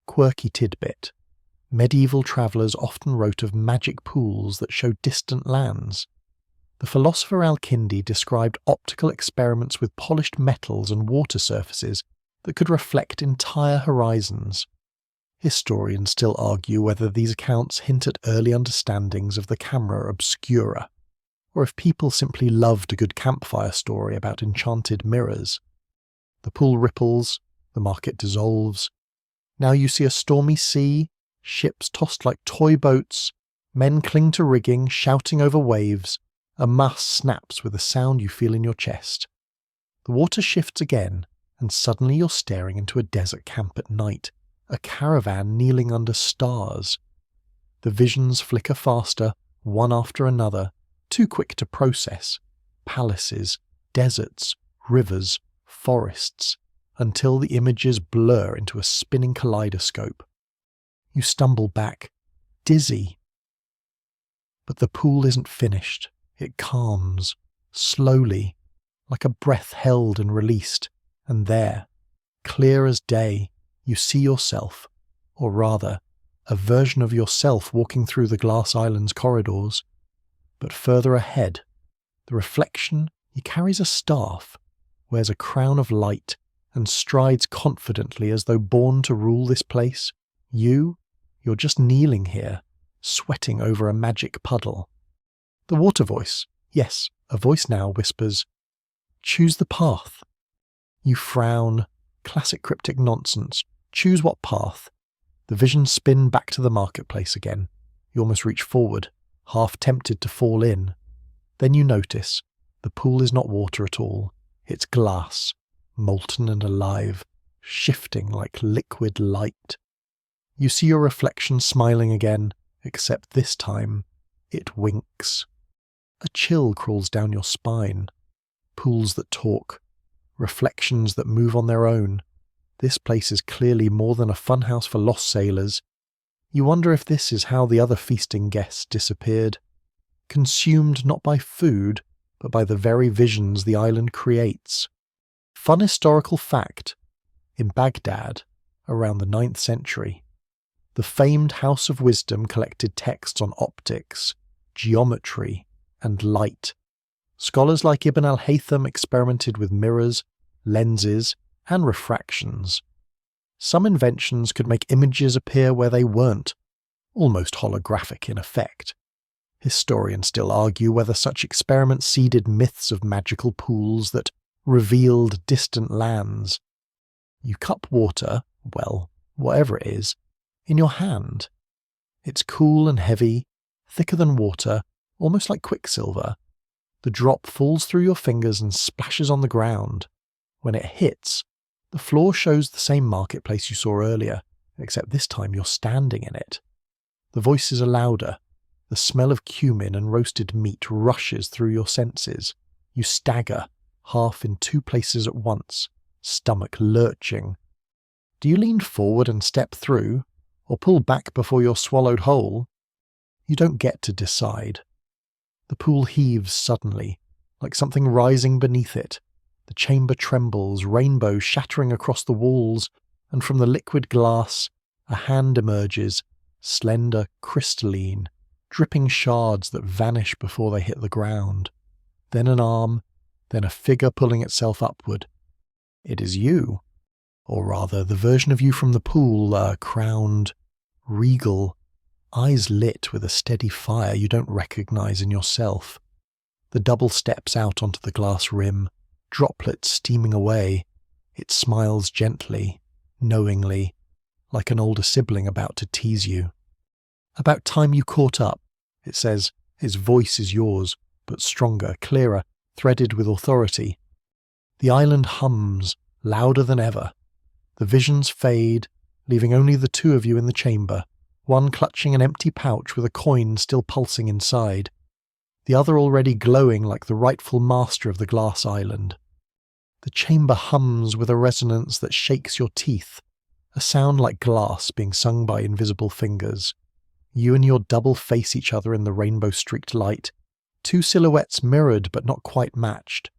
Quirky tidbit. Medieval travellers often wrote of magic pools that show distant lands. The philosopher Al-Kindi described optical experiments with polished metals and water surfaces that could reflect entire horizons. Historians still argue whether these accounts hint at early understandings of the camera obscura, or if people simply loved a good campfire story about enchanted mirrors. The pool ripples, the market dissolves. Now you see a stormy sea, ships tossed like toy boats, men cling to rigging, shouting over waves. A mast snaps with a sound you feel in your chest. The water shifts again, and suddenly you're staring into a desert camp at night, a caravan kneeling under stars. The visions flicker faster, one after another, too quick to process. Palaces, deserts, rivers, forests, until the images blur into a spinning kaleidoscope. You stumble back, dizzy. But the pool isn't finished. It calms, slowly, like a breath held and released, and there, clear as day, you see yourself, or rather, a version of yourself walking through the glass island's corridors. But further ahead, the reflection, he carries a staff, wears a crown of light, and strides confidently as though born to rule this place. You're just kneeling here, sweating over a magic puddle. The water voice, yes, a voice now, whispers, "Choose the path." You frown, classic cryptic nonsense. Choose what path? The visions spin back to the marketplace again. You almost reach forward, half tempted to fall in. Then you notice, the pool is not water at all. It's glass, molten and alive, shifting like liquid light. You see your reflection smiling again, except this time, it winks. A chill crawls down your spine. Pools that talk. Reflections that move on their own. This place is clearly more than a funhouse for lost sailors. You wonder if this is how the other feasting guests disappeared. Consumed not by food, but by the very visions the island creates. Fun historical fact. in Baghdad around the 9th century. The famed House of Wisdom collected texts on optics, geometry, and light. Scholars like Ibn al-Haytham experimented with mirrors, lenses, and refractions. Some inventions could make images appear where they weren't, almost holographic in effect. Historians still argue whether such experiments seeded myths of magical pools that revealed distant lands. You cup water, well, whatever it is, in your hand. It's cool and heavy, thicker than water, almost like quicksilver. The drop falls through your fingers and splashes on the ground. When it hits, the floor shows the same marketplace you saw earlier, except this time you're standing in it. The voices are louder. The smell of cumin and roasted meat rushes through your senses. You stagger, half in two places at once, stomach lurching. Do you lean forward and step through, or pull back before you're swallowed whole? You don't get to decide. The pool heaves suddenly, like something rising beneath it. The chamber trembles, rainbows shattering across the walls, and from the liquid glass, a hand emerges, slender, crystalline, dripping shards that vanish before they hit the ground. Then an arm, then a figure pulling itself upward. It is you, or rather the version of you from the pool, crowned, regal, eyes lit with a steady fire you don't recognize in yourself. The double steps out onto the glass rim, droplets steaming away. It smiles gently, knowingly, like an older sibling about to tease you. About time you caught up, it says. Its voice is yours, but stronger, clearer, threaded with authority. The island hums, louder than ever. The visions fade, leaving only the two of you in the chamber, one clutching an empty pouch with a coin still pulsing inside, the other already glowing like the rightful master of the glass island. The chamber hums with a resonance that shakes your teeth, a sound like glass being sung by invisible fingers. You and your double face each other in the rainbow-streaked light, two silhouettes mirrored but not quite matched.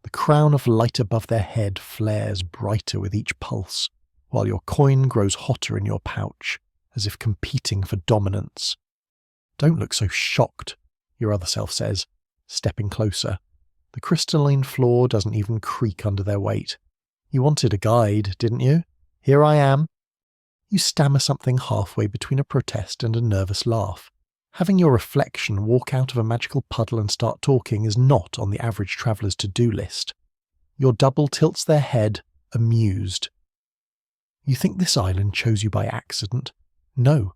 The crown of light above their head flares brighter with each pulse, while your coin grows hotter in your pouch, as if competing for dominance. Don't look so shocked, your other self says, stepping closer. The crystalline floor doesn't even creak under their weight. You wanted a guide, didn't you? Here I am. You stammer something halfway between a protest and a nervous laugh. Having your reflection walk out of a magical puddle and start talking is not on the average traveller's to-do list. Your double tilts their head, amused. You think this island chose you by accident? No.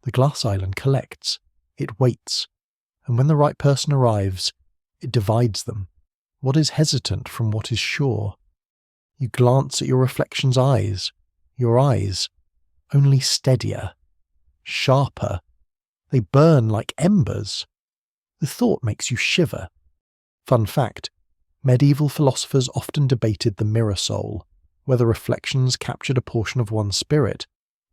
The glass island collects. It waits. And when the right person arrives, it divides them. What is hesitant from what is sure? You glance at your reflection's eyes. Your eyes, only steadier, sharper. They burn like embers. The thought makes you shiver. Fun fact, medieval philosophers often debated the mirror soul, whether reflections captured a portion of one's spirit.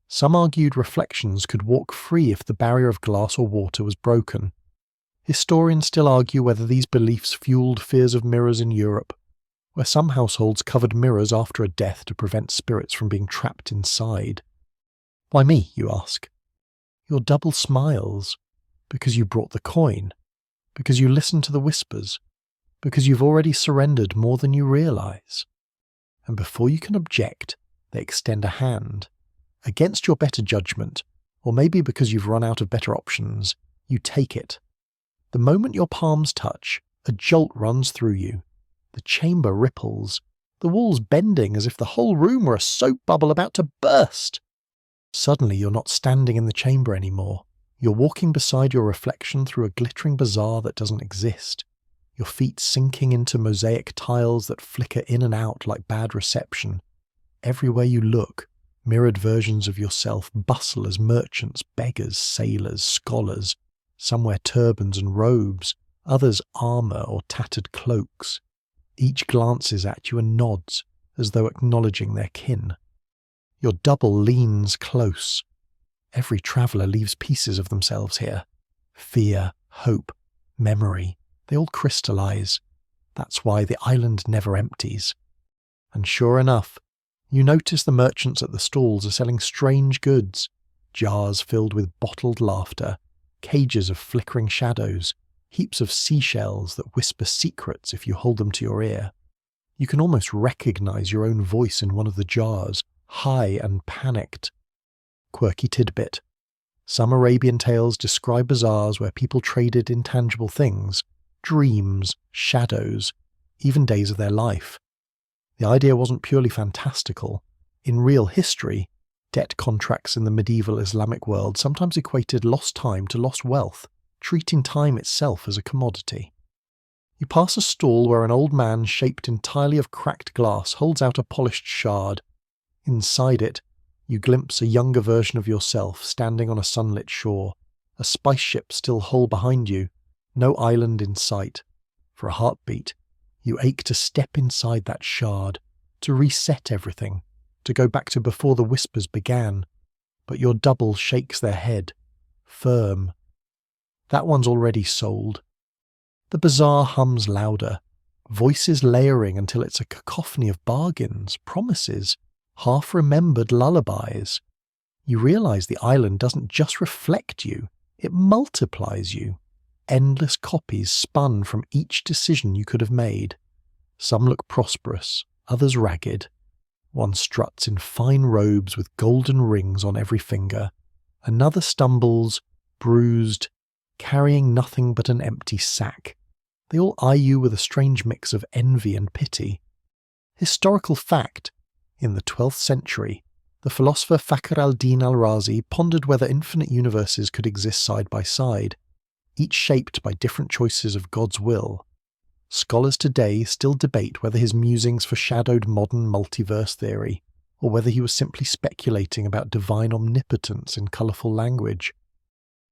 Some argued reflections could walk free if the barrier of glass or water was broken. Historians still argue whether these beliefs fueled fears of mirrors in Europe, where some households covered mirrors after a death to prevent spirits from being trapped inside. Why me, you ask? Your double smiles, because you brought the coin, because you listened to the whispers, because you've already surrendered more than you realize. And before you can object, they extend a hand. Against your better judgment, or maybe because you've run out of better options, you take it. The moment your palms touch, a jolt runs through you. The chamber ripples, the walls bending as if the whole room were a soap bubble about to burst. Suddenly you're not standing in the chamber anymore. You're walking beside your reflection through a glittering bazaar that doesn't exist. Your feet sinking into mosaic tiles that flicker in and out like bad reception. Everywhere you look, mirrored versions of yourself bustle as merchants, beggars, sailors, scholars. Some wear turbans and robes, others armour or tattered cloaks. Each glances at you and nods, as though acknowledging their kin. Your double leans close. Every traveller leaves pieces of themselves here. Fear, hope, memory, they all crystallise. That's why the island never empties. And sure enough, You notice the merchants at the stalls are selling strange goods, jars filled with bottled laughter, cages of flickering shadows, heaps of seashells that whisper secrets if you hold them to your ear. You can almost recognize your own voice in one of the jars, high and panicked. Quirky tidbit. Some Arabian tales describe bazaars where people traded intangible things, dreams, shadows, even days of their life. The idea wasn't purely fantastical. In real history, debt contracts in the medieval Islamic world sometimes equated lost time to lost wealth, treating time itself as a commodity. You pass a stall where an old man shaped entirely of cracked glass holds out a polished shard. Inside it, you glimpse a younger version of yourself standing on a sunlit shore, a spice ship still whole behind you, no island in sight. For a heartbeat, you ache to step inside that shard, to reset everything, to go back to before the whispers began. But your double shakes their head, firm. That one's already sold. The bazaar hums louder, voices layering until it's a cacophony of bargains, promises, half-remembered lullabies. You realize the island doesn't just reflect you, it multiplies you. Endless copies spun from each decision you could have made. Some look prosperous, others ragged. One struts in fine robes with golden rings on every finger. Another stumbles, bruised, carrying nothing but an empty sack. They all eye you with a strange mix of envy and pity. Historical fact: in the 12th century, the philosopher Fakhr al-Din al-Razi pondered whether infinite universes could exist side by side, each shaped by different choices of God's will. Scholars today still debate whether his musings foreshadowed modern multiverse theory, or whether he was simply speculating about divine omnipotence in colourful language.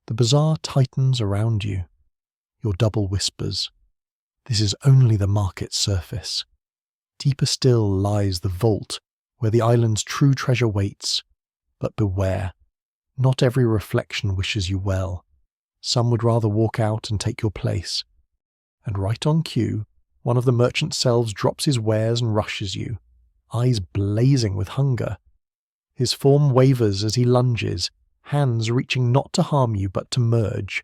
The bazaar tightens around you. Your double whispers. This is only the market surface. Deeper still lies the vault, where the island's true treasure waits. But beware, not every reflection wishes you well. Some would rather walk out and take your place. And right on cue, one of the merchant selves drops his wares and rushes you, eyes blazing with hunger. His form wavers as he lunges, hands reaching not to harm you but to merge.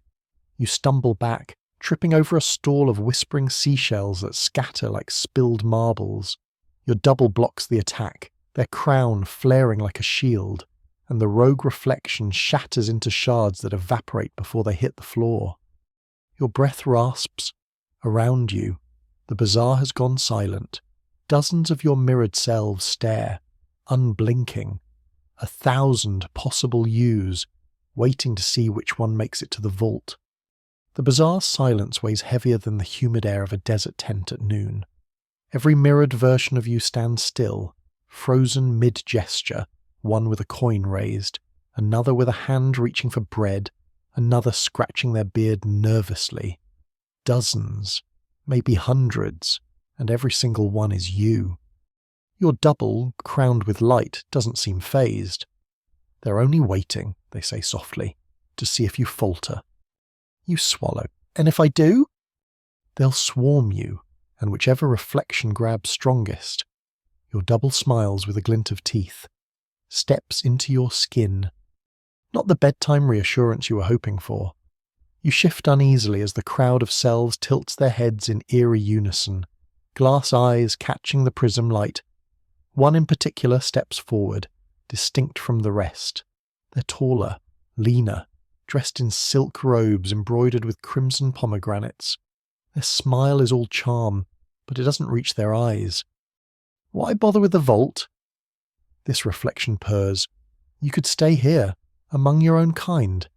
You stumble back, tripping over a stall of whispering seashells that scatter like spilled marbles. Your double blocks the attack, their crown flaring like a shield, and the rogue reflection shatters into shards that evaporate before they hit the floor. Your breath rasps. Around you, the bazaar has gone silent. Dozens of your mirrored selves stare, unblinking. 1,000 possible yous, waiting to see which one makes it to the vault. The bazaar's silence weighs heavier than the humid air of a desert tent at noon. Every mirrored version of you stands still, frozen mid-gesture, one with a coin raised, another with a hand reaching for bread, another scratching their beard nervously. Dozens, maybe hundreds, and every single one is you. Your double, crowned with light, doesn't seem fazed. They're only waiting, they say softly, to see if you falter. You swallow. And if I do? They'll swarm you, and whichever reflection grabs strongest. Your double smiles with a glint of teeth, steps into your skin. Not the bedtime reassurance you were hoping for. You shift uneasily as the crowd of selves tilts their heads in eerie unison, glass eyes catching the prism light. One in particular steps forward, distinct from the rest. They're taller, leaner, dressed in silk robes embroidered with crimson pomegranates. Their smile is all charm, but it doesn't reach their eyes. Why bother with the vault? This reflection purrs. You could stay here, among your own kind.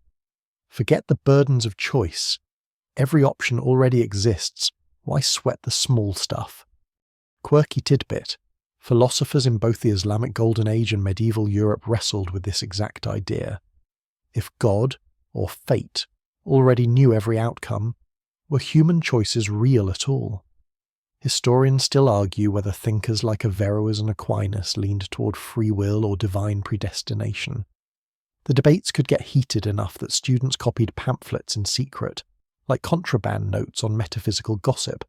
Forget the burdens of choice. Every option already exists. Why sweat the small stuff? Quirky tidbit. Philosophers in both the Islamic Golden Age and medieval Europe wrestled with this exact idea. If God, or fate, already knew every outcome, were human choices real at all? Historians still argue whether thinkers like Averroes and Aquinas leaned toward free will or divine predestination. The debates could get heated enough that students copied pamphlets in secret, like contraband notes on metaphysical gossip.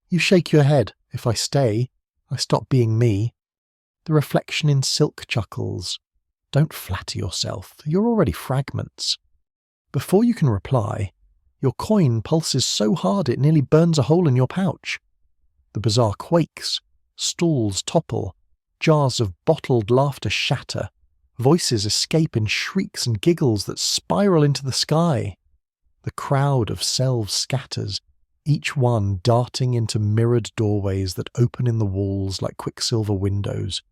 You shake your head. If I stay, I stop being me. The reflection in silk chuckles, "Don't flatter yourself, you're already fragments." Before you can reply, your coin pulses so hard it nearly burns a hole in your pouch. The bazaar quakes, stools topple, jars of bottled laughter shatter, voices escape in shrieks and giggles that spiral into the sky. The crowd of selves scatters, each one darting into mirrored doorways that open in the walls like quicksilver windows.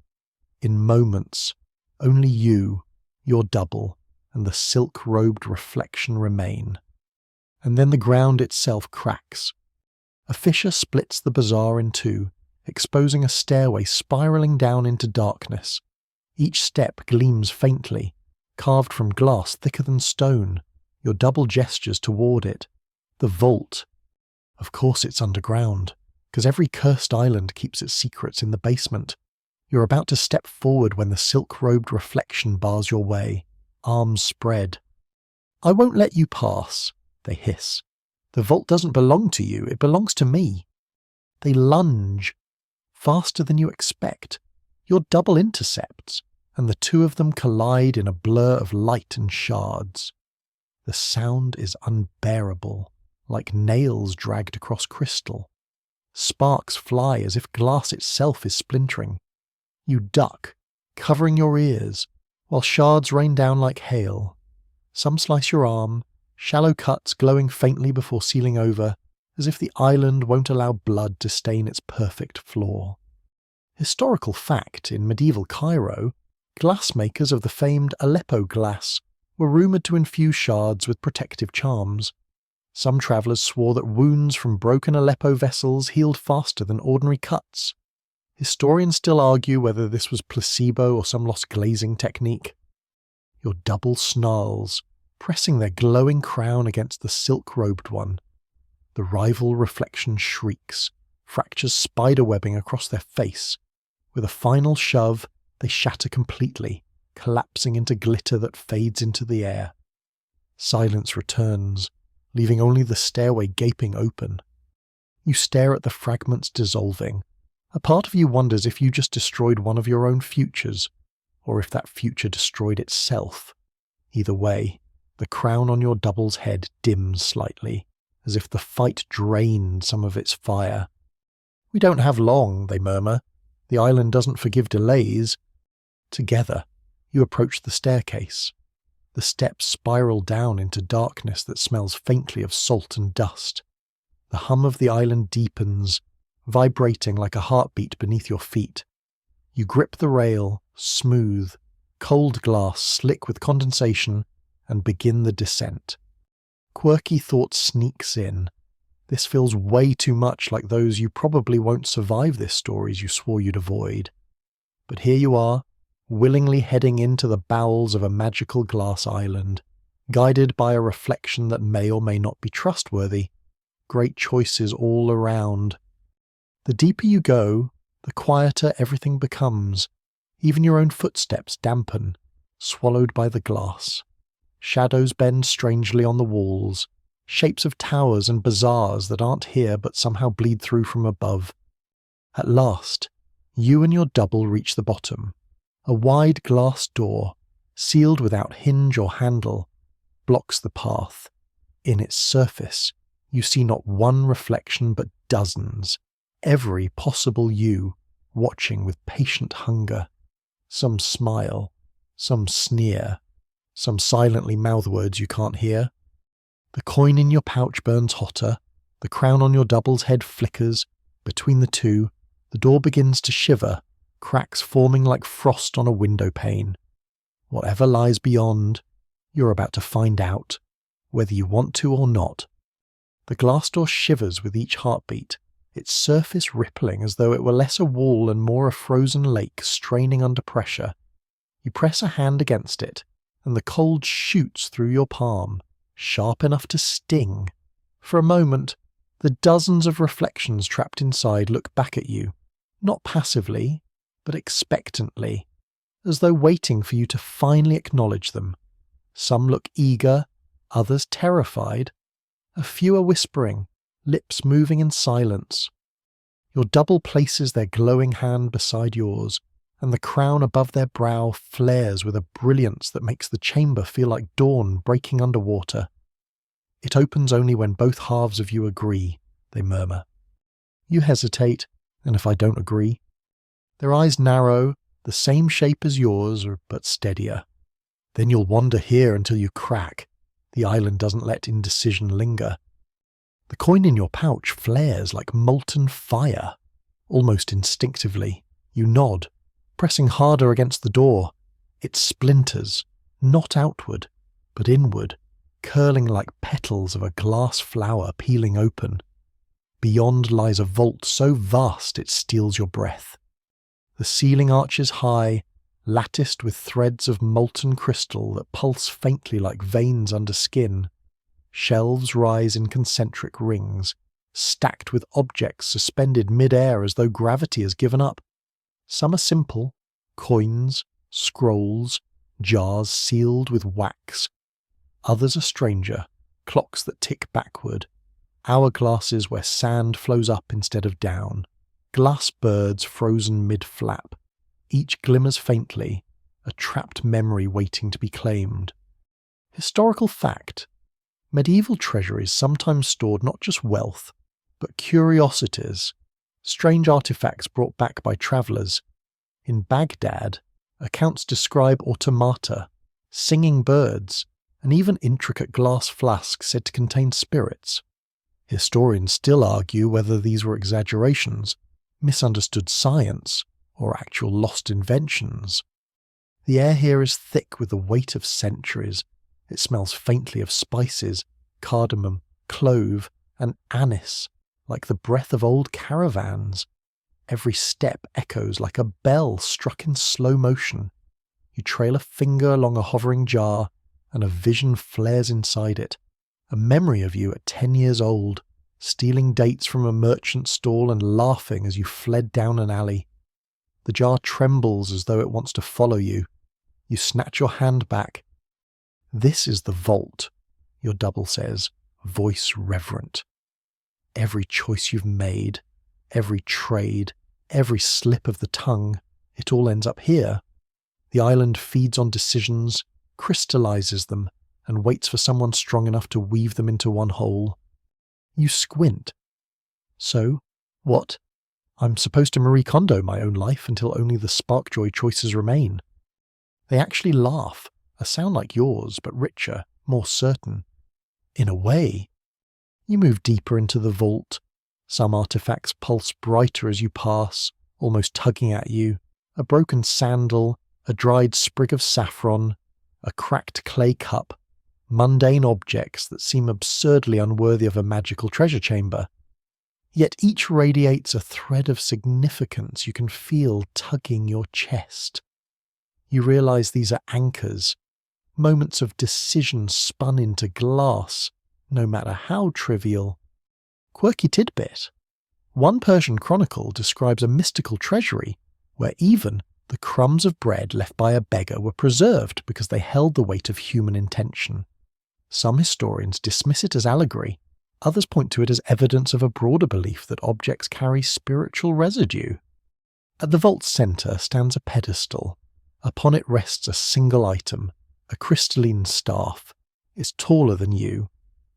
In moments, only you, your double, and the silk-robed reflection remain. And then the ground itself cracks. A fissure splits the bazaar in two, exposing a stairway spiralling down into darkness. Each step gleams faintly, carved from glass thicker than stone. Your double gestures toward it. The vault. Of course it's underground, because every cursed island keeps its secrets in the basement. You're about to step forward when the silk-robed reflection bars your way, arms spread. "I won't let you pass," they hiss. "The vault doesn't belong to you, it belongs to me." They lunge, faster than you expect. Your double intercepts, and the two of them collide in a blur of light and shards. The sound is unbearable, like nails dragged across crystal. Sparks fly as if glass itself is splintering. You duck, covering your ears, while shards rain down like hail. Some slice your arm, shallow cuts glowing faintly before sealing over, as if the island won't allow blood to stain its perfect floor. Historical fact, in medieval Cairo, glassmakers of the famed Aleppo glass were rumoured to infuse shards with protective charms. Some travellers swore that wounds from broken Aleppo vessels healed faster than ordinary cuts. Historians still argue whether this was placebo or some lost glazing technique. Your double snarls, pressing their glowing crown against the silk-robed one. The rival reflection shrieks, fractures spider-webbing across their face. With a final shove, they shatter completely, collapsing into glitter that fades into the air. Silence returns, leaving only the stairway gaping open. You stare at the fragments dissolving. A part of you wonders if you just destroyed one of your own futures, or if that future destroyed itself. Either way, the crown on your double's head dims slightly, as if the fight drained some of its fire. "We don't have long," they murmur. "The island doesn't forgive delays." Together, you approach the staircase. The steps spiral down into darkness that smells faintly of salt and dust. The hum of the island deepens, vibrating like a heartbeat beneath your feet. You grip the rail, smooth, cold glass slick with condensation, and begin the descent. Quirky thought sneaks in. This feels way too much like those "you probably won't survive this" stories you swore you'd avoid. But here you are, willingly heading into the bowels of a magical glass island, guided by a reflection that may or may not be trustworthy. Great choices all around. The deeper you go, the quieter everything becomes. Even your own footsteps dampen, swallowed by the glass. Shadows bend strangely on the walls, shapes of towers and bazaars that aren't here but somehow bleed through from above. At last, you and your double reach the bottom. A wide glass door, sealed without hinge or handle, blocks the path. In its surface, you see not one reflection but dozens, every possible you, watching with patient hunger. Some smile, some sneer, some silently mouth words you can't hear. The coin in your pouch burns hotter, the crown on your double's head flickers. Between the two, the door begins to shiver, cracks forming like frost on a window pane. Whatever lies beyond, you're about to find out, whether you want to or not. The glass door shivers with each heartbeat, its surface rippling as though it were less a wall and more a frozen lake straining under pressure. You press a hand against it, and the cold shoots through your palm, sharp enough to sting. For a moment, the dozens of reflections trapped inside look back at you, not passively, but expectantly, as though waiting for you to finally acknowledge them. Some look eager, others terrified. A few are whispering, lips moving in silence. Your double places their glowing hand beside yours, and the crown above their brow flares with a brilliance that makes the chamber feel like dawn breaking underwater. It opens only when both halves of you agree, they murmur. You hesitate, and if I don't agree? Their eyes narrow, the same shape as yours, but steadier. Then you'll wander here until you crack. The island doesn't let indecision linger. The coin in your pouch flares like molten fire. Almost instinctively, you nod, pressing harder against the door. It splinters, not outward, but inward, curling like petals of a glass flower peeling open. Beyond lies a vault so vast it steals your breath. The ceiling arches high, latticed with threads of molten crystal that pulse faintly like veins under skin. Shelves rise in concentric rings, stacked with objects suspended mid-air as though gravity has given up. Some are simple, coins, scrolls, jars sealed with wax. Others are stranger, clocks that tick backward, hourglasses where sand flows up instead of down, glass birds frozen mid-flap. Each glimmers faintly, a trapped memory waiting to be claimed. Historical fact: medieval treasuries sometimes stored not just wealth, but curiosities, strange artifacts brought back by travellers. In Baghdad, accounts describe automata, singing birds, and even intricate glass flasks said to contain spirits. Historians still argue whether these were exaggerations, misunderstood science, or actual lost inventions. The air here is thick with the weight of centuries. It smells faintly of spices, cardamom, clove, and anise, like the breath of old caravans. Every step echoes like a bell struck in slow motion. You trail a finger along a hovering jar, and a vision flares inside it. A memory of you at 10 years old, stealing dates from a merchant stall and laughing as you fled down an alley. The jar trembles as though it wants to follow you. You snatch your hand back. This is the vault, your double says, voice reverent. Every choice you've made, every trade, every slip of the tongue, it all ends up here. The island feeds on decisions, crystallizes them, and waits for someone strong enough to weave them into one whole. You squint. So, what? I'm supposed to Marie Kondo my own life until only the Sparkjoy choices remain. They actually laugh, a sound like yours, but richer, more certain. In a way. You move deeper into the vault. Some artifacts pulse brighter as you pass, almost tugging at you. A broken sandal, a dried sprig of saffron, a cracked clay cup, mundane objects that seem absurdly unworthy of a magical treasure chamber. Yet each radiates a thread of significance you can feel tugging your chest. You realize these are anchors, moments of decision spun into glass, no matter how trivial. Quirky tidbit. One Persian chronicle describes a mystical treasury where even the crumbs of bread left by a beggar were preserved because they held the weight of human intention. Some historians dismiss it as allegory, others point to it as evidence of a broader belief that objects carry spiritual residue. At the vault's centre stands a pedestal. Upon it rests a single item, a crystalline staff. It's taller than you,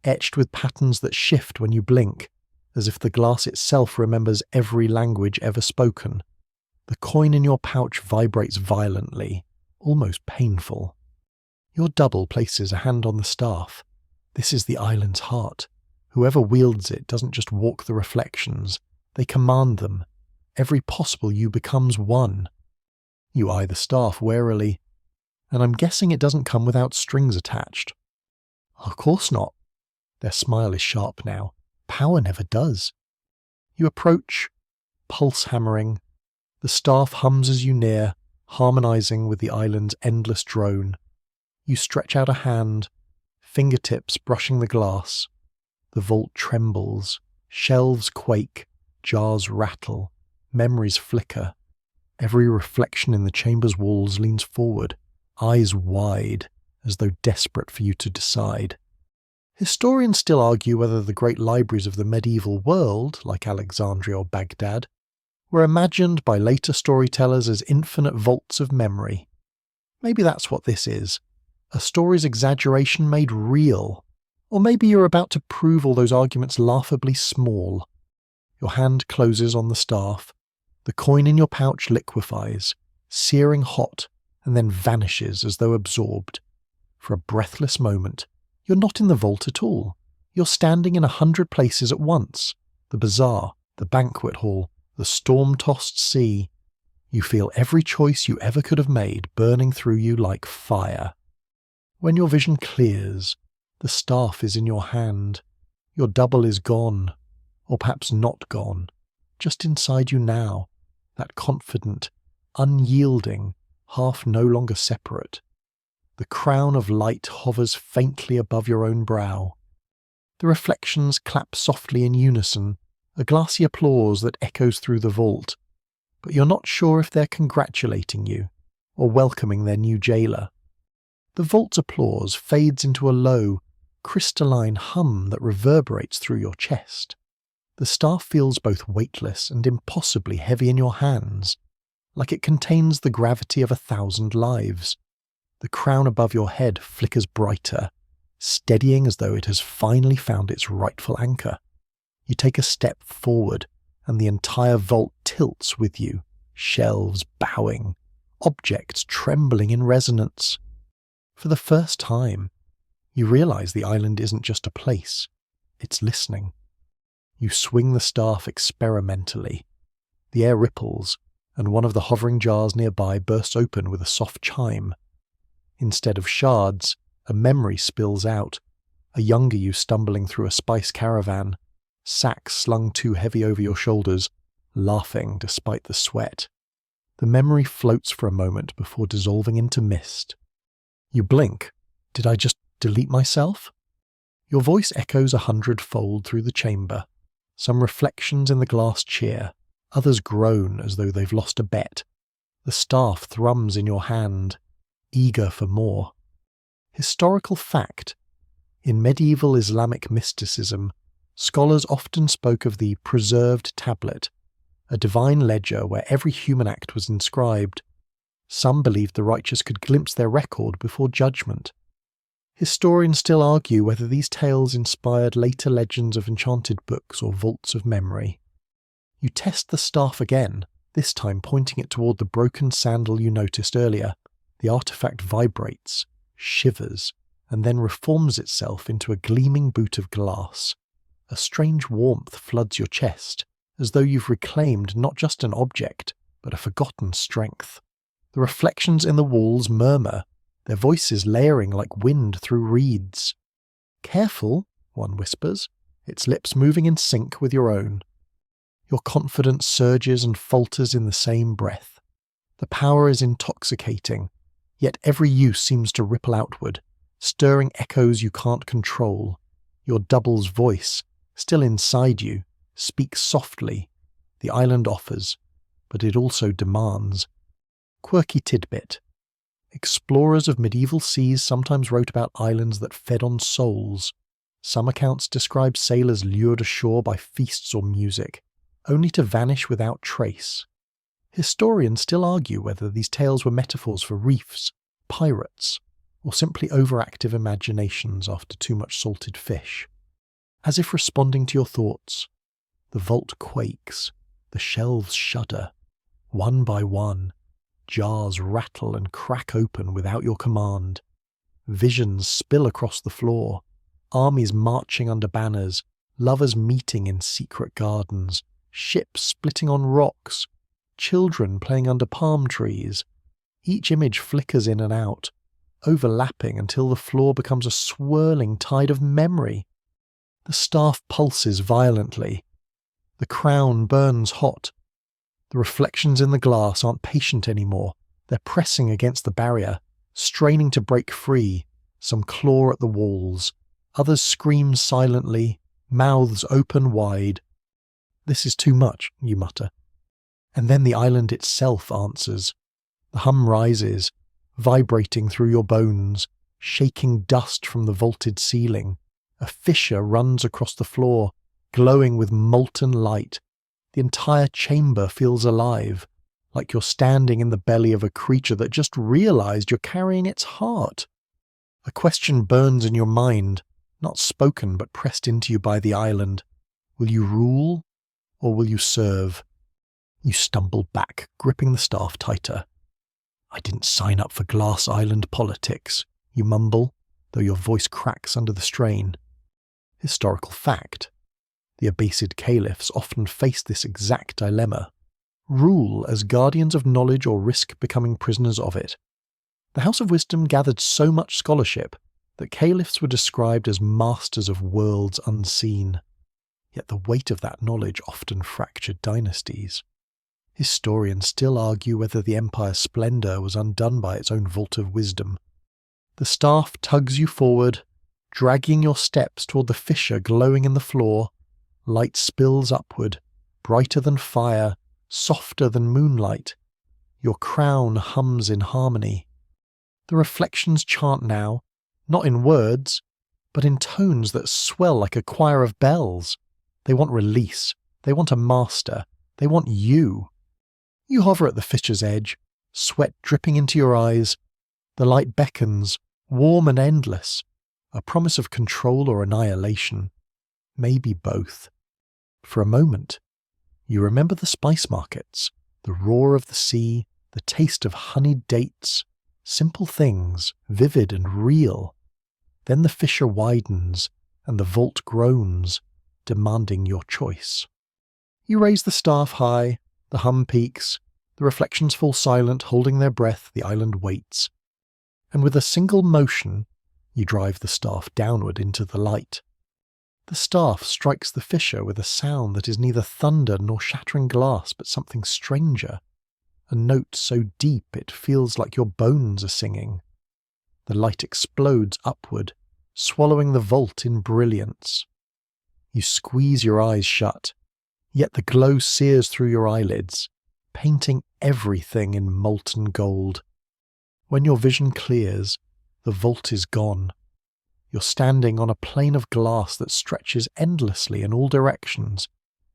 etched with patterns that shift when you blink, as if the glass itself remembers every language ever spoken. The coin in your pouch vibrates violently, almost painful. Your double places a hand on the staff. This is the island's heart. Whoever wields it doesn't just walk the reflections, they command them. Every possible you becomes one. You eye the staff warily, and I'm guessing it doesn't come without strings attached. Of course not. Their smile is sharp now. Power never does. You approach, pulse hammering. The staff hums as you near, harmonizing with the island's endless drone. You stretch out a hand, fingertips brushing the glass. The vault trembles, shelves quake, jars rattle, memories flicker. Every reflection in the chamber's walls leans forward, eyes wide, as though desperate for you to decide. Historians still argue whether the great libraries of the medieval world, like Alexandria or Baghdad, were imagined by later storytellers as infinite vaults of memory. Maybe that's what this is, a story's exaggeration made real. Or maybe you're about to prove all those arguments laughably small. Your hand closes on the staff, the coin in your pouch liquefies, searing hot, and then vanishes as though absorbed. For a breathless moment, you're not in the vault at all. You're standing in 100 places at once. The bazaar, the banquet hall, the storm-tossed sea. You feel every choice you ever could have made burning through you like fire. When your vision clears, the staff is in your hand. Your double is gone, or perhaps not gone, just inside you now, that confident, unyielding, half no longer separate. The crown of light hovers faintly above your own brow. The reflections clap softly in unison, a glassy applause that echoes through the vault, but you're not sure if they're congratulating you or welcoming their new jailer. The vault's applause fades into a low, crystalline hum that reverberates through your chest. The staff feels both weightless and impossibly heavy in your hands, like it contains the gravity of 1,000 lives. The crown above your head flickers brighter, steadying as though it has finally found its rightful anchor. You take a step forward, and the entire vault tilts with you, shelves bowing, objects trembling in resonance. For the first time, you realize the island isn't just a place, it's listening. You swing the staff experimentally. The air ripples, and one of the hovering jars nearby bursts open with a soft chime. Instead of shards, a memory spills out, a younger you stumbling through a spice caravan, sacks slung too heavy over your shoulders, laughing despite the sweat. The memory floats for a moment before dissolving into mist. You blink. Did I just delete myself? Your voice echoes 100-fold through the chamber. Some reflections in the glass cheer, others groan as though they've lost a bet. The staff thrums in your hand, eager for more. Historical fact. In medieval Islamic mysticism, scholars often spoke of the preserved tablet, a divine ledger where every human act was inscribed. Some believed the righteous could glimpse their record before judgment. Historians still argue whether these tales inspired later legends of enchanted books or vaults of memory. You test the staff again, this time pointing it toward the broken sandal you noticed earlier. The artifact vibrates, shivers, and then reforms itself into a gleaming boot of glass. A strange warmth floods your chest, as though you've reclaimed not just an object, but a forgotten strength. The reflections in the walls murmur, their voices layering like wind through reeds. "Careful," one whispers, its lips moving in sync with your own. Your confidence surges and falters in the same breath. The power is intoxicating, yet every use seems to ripple outward, stirring echoes you can't control. Your double's voice, still inside you, speaks softly. The island offers, but it also demands. Quirky tidbit. Explorers of medieval seas sometimes wrote about islands that fed on souls. Some accounts describe sailors lured ashore by feasts or music, only to vanish without trace. Historians still argue whether these tales were metaphors for reefs, pirates, or simply overactive imaginations after too much salted fish. As if responding to your thoughts, the vault quakes, the shelves shudder. One by one, jars rattle and crack open without your command. Visions spill across the floor, armies marching under banners, lovers meeting in secret gardens, ships splitting on rocks, children playing under palm trees. Each image flickers in and out, overlapping until the floor becomes a swirling tide of memory. The staff pulses violently. The crown burns hot. The reflections in the glass aren't patient anymore. They're pressing against the barrier, straining to break free. Some claw at the walls. Others scream silently, mouths open wide. "This is too much," you mutter. And then the island itself answers. The hum rises, vibrating through your bones, shaking dust from the vaulted ceiling. A fissure runs across the floor, glowing with molten light. The entire chamber feels alive, like you're standing in the belly of a creature that just realized you're carrying its heart. A question burns in your mind, not spoken but pressed into you by the island. Will you rule, or will you serve? You stumble back, gripping the staff tighter. I didn't sign up for Glass Island politics, you mumble, though your voice cracks under the strain. Historical fact. The Abbasid caliphs often faced this exact dilemma. Rule as guardians of knowledge or risk becoming prisoners of it. The House of Wisdom gathered so much scholarship that caliphs were described as masters of worlds unseen. Yet the weight of that knowledge often fractured dynasties. Historians still argue whether the empire's splendour was undone by its own vault of wisdom. The staff tugs you forward, dragging your steps toward the fissure glowing in the floor. Light spills upward, brighter than fire, softer than moonlight. Your crown hums in harmony. The reflections chant now, not in words, but in tones that swell like a choir of bells. They want release. They want a master. They want you. You hover at the fissure's edge, sweat dripping into your eyes. The light beckons, warm and endless, a promise of control or annihilation. Maybe both. For a moment, you remember the spice markets, the roar of the sea, the taste of honeyed dates, simple things, vivid and real. Then the fissure widens, and the vault groans, demanding your choice. You raise the staff high, the hum peaks, the reflections fall silent, holding their breath, the island waits. And with a single motion, you drive the staff downward into the light. The staff strikes the fissure with a sound that is neither thunder nor shattering glass, but something stranger, a note so deep it feels like your bones are singing. The light explodes upward, swallowing the vault in brilliance. You squeeze your eyes shut, yet the glow sears through your eyelids, painting everything in molten gold. When your vision clears, the vault is gone. You're standing on a plane of glass that stretches endlessly in all directions,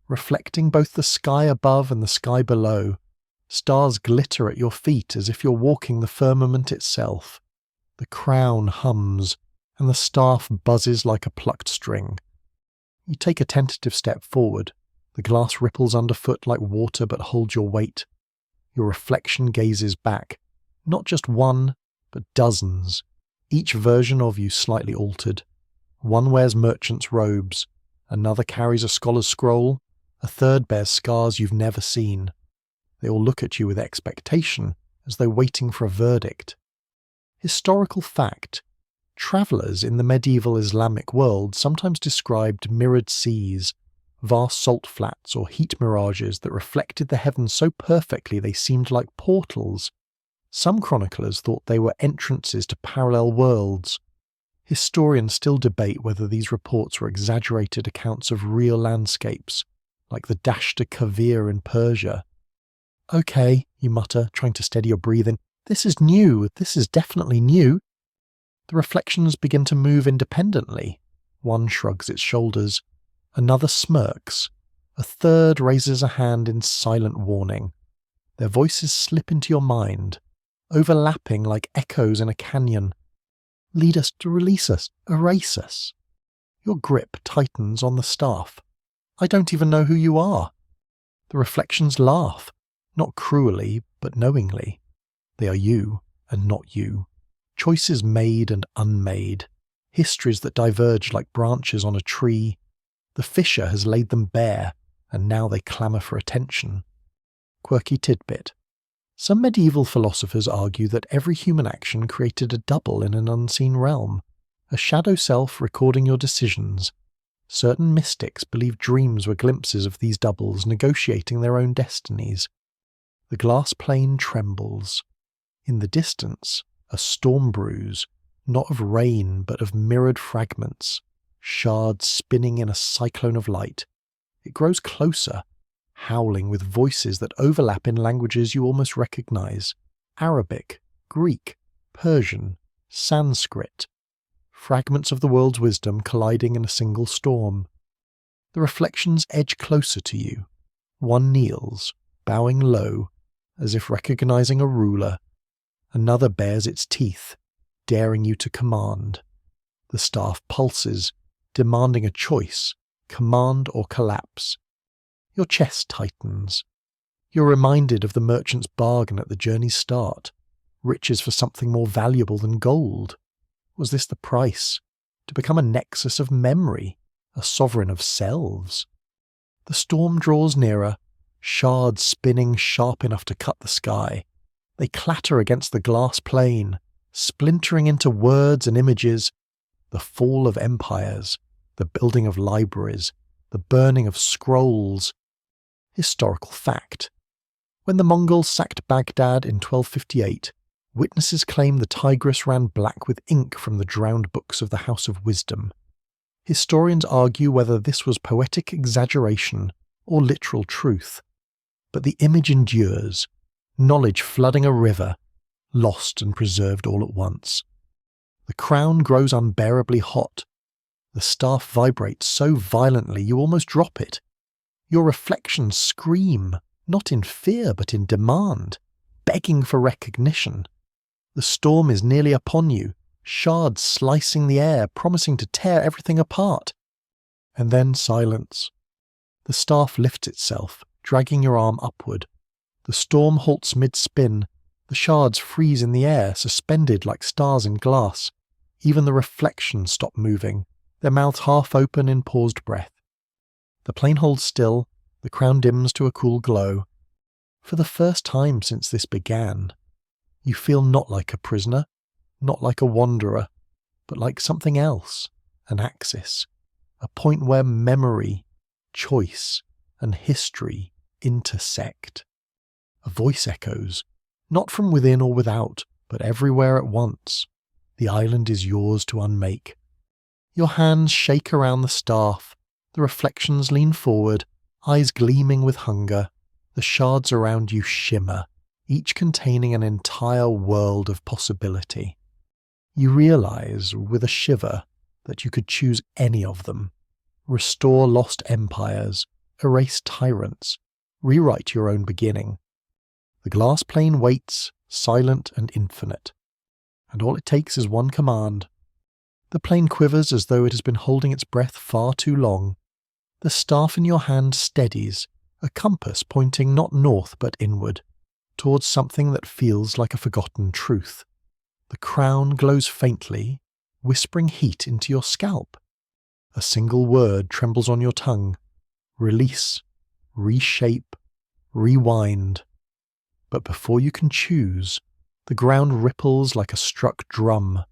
reflecting both the sky above and the sky below. Stars glitter at your feet as if you're walking the firmament itself. The crown hums, and the staff buzzes like a plucked string. You take a tentative step forward. The glass ripples underfoot like water but holds your weight. Your reflection gazes back, not just one, but dozens, each version of you slightly altered. One wears merchant's robes, another carries a scholar's scroll, a third bears scars you've never seen. They all look at you with expectation, as though waiting for a verdict. Historical fact. Travellers in the medieval Islamic world sometimes described mirrored seas, vast salt flats or heat mirages that reflected the heavens so perfectly they seemed like portals. Some chroniclers thought they were entrances to parallel worlds. Historians still debate whether these reports were exaggerated accounts of real landscapes, like the Dashta Kavir in Persia. Okay, you mutter, trying to steady your breathing. This is new. This is definitely new. The reflections begin to move independently. One shrugs its shoulders. Another smirks. A third raises a hand in silent warning. Their voices slip into your mind, overlapping like echoes in a canyon. Lead us to release us, erase us. Your grip tightens on the staff. I don't even know who you are. The reflections laugh, not cruelly, but knowingly. They are you, and not you. Choices made and unmade. Histories that diverge like branches on a tree. The fissure has laid them bare, and now they clamour for attention. Quirky tidbit. Some medieval philosophers argue that every human action created a double in an unseen realm, a shadow self recording your decisions. Certain mystics believe dreams were glimpses of these doubles negotiating their own destinies. The glass plane trembles. In the distance, a storm brews, not of rain but of mirrored fragments, shards spinning in a cyclone of light. It grows closer, howling with voices that overlap in languages you almost recognize. Arabic, Greek, Persian, Sanskrit. Fragments of the world's wisdom colliding in a single storm. The reflections edge closer to you. One kneels, bowing low, as if recognizing a ruler. Another bares its teeth, daring you to command. The staff pulses, demanding a choice, command or collapse. Your chest tightens. You're reminded of the merchant's bargain at the journey's start. Riches for something more valuable than gold. Was this the price? To become a nexus of memory, a sovereign of selves? The storm draws nearer, shards spinning sharp enough to cut the sky. They clatter against the glass plane, splintering into words and images. The fall of empires, the building of libraries, the burning of scrolls. Historical fact. When the Mongols sacked Baghdad in 1258, witnesses claim the Tigris ran black with ink from the drowned books of the House of Wisdom. Historians argue whether this was poetic exaggeration or literal truth. But the image endures, knowledge flooding a river, lost and preserved all at once. The crown grows unbearably hot. The staff vibrates so violently you almost drop it. Your reflections scream, not in fear but in demand, begging for recognition. The storm is nearly upon you, shards slicing the air, promising to tear everything apart. And then silence. The staff lifts itself, dragging your arm upward. The storm halts mid-spin. The shards freeze in the air, suspended like stars in glass. Even the reflections stop moving, their mouths half open in paused breath. The plane holds still, the crown dims to a cool glow. For the first time since this began, you feel not like a prisoner, not like a wanderer, but like something else, an axis, a point where memory, choice, and history intersect. A voice echoes, not from within or without, but everywhere at once. The island is yours to unmake. Your hands shake around the staff, the reflections lean forward, eyes gleaming with hunger. The shards around you shimmer, each containing an entire world of possibility. You realize, with a shiver, that you could choose any of them. Restore lost empires, erase tyrants, rewrite your own beginning. The glass plane waits, silent and infinite. And all it takes is one command. The plane quivers as though it has been holding its breath far too long. The staff in your hand steadies, a compass pointing not north but inward, towards something that feels like a forgotten truth. The crown glows faintly, whispering heat into your scalp. A single word trembles on your tongue. Release, reshape, rewind. But before you can choose, the ground ripples like a struck drum.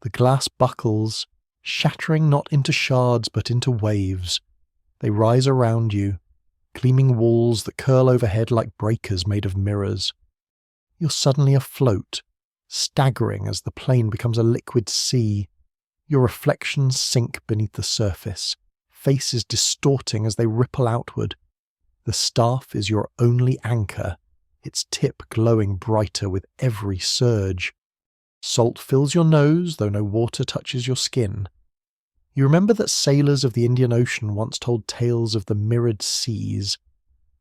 The glass buckles, shattering not into shards but into waves. They rise around you, gleaming walls that curl overhead like breakers made of mirrors. You're suddenly afloat, staggering as the plane becomes a liquid sea. Your reflections sink beneath the surface, faces distorting as they ripple outward. The staff is your only anchor, its tip glowing brighter with every surge. Salt fills your nose, though no water touches your skin. You remember that sailors of the Indian Ocean once told tales of the mirrored seas,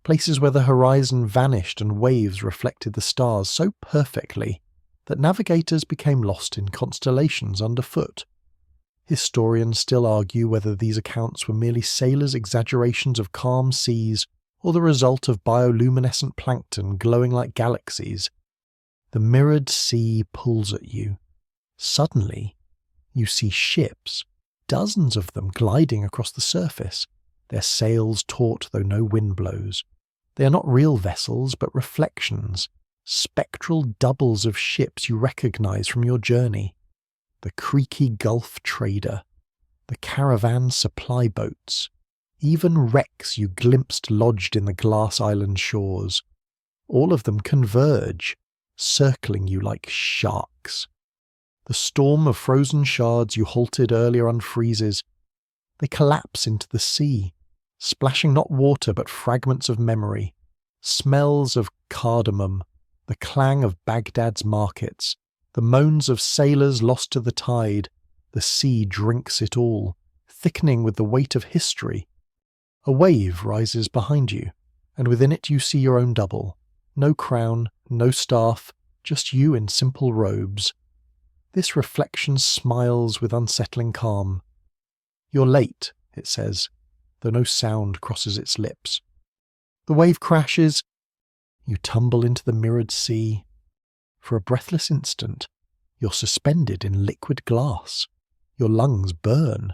places where the horizon vanished and waves reflected the stars so perfectly that navigators became lost in constellations underfoot. Historians still argue whether these accounts were merely sailors' exaggerations of calm seas or the result of bioluminescent plankton glowing like galaxies. The mirrored sea pulls at you. Suddenly, you see ships, dozens of them gliding across the surface, their sails taut though no wind blows. They are not real vessels, but reflections, spectral doubles of ships you recognize from your journey. The creaky Gulf trader, the caravan supply boats, even wrecks you glimpsed lodged in the glass island shores. All of them converge, circling you like sharks. The storm of frozen shards you halted earlier unfreezes. They collapse into the sea, splashing not water but fragments of memory, smells of cardamom, the clang of Baghdad's markets, the moans of sailors lost to the tide. The sea drinks it all, thickening with the weight of history. A wave rises behind you, and within it you see your own double. No crown, no staff, just you in simple robes. This reflection smiles with unsettling calm. "You're late," it says, though no sound crosses its lips. The wave crashes. You tumble into the mirrored sea. For a breathless instant, you're suspended in liquid glass. Your lungs burn,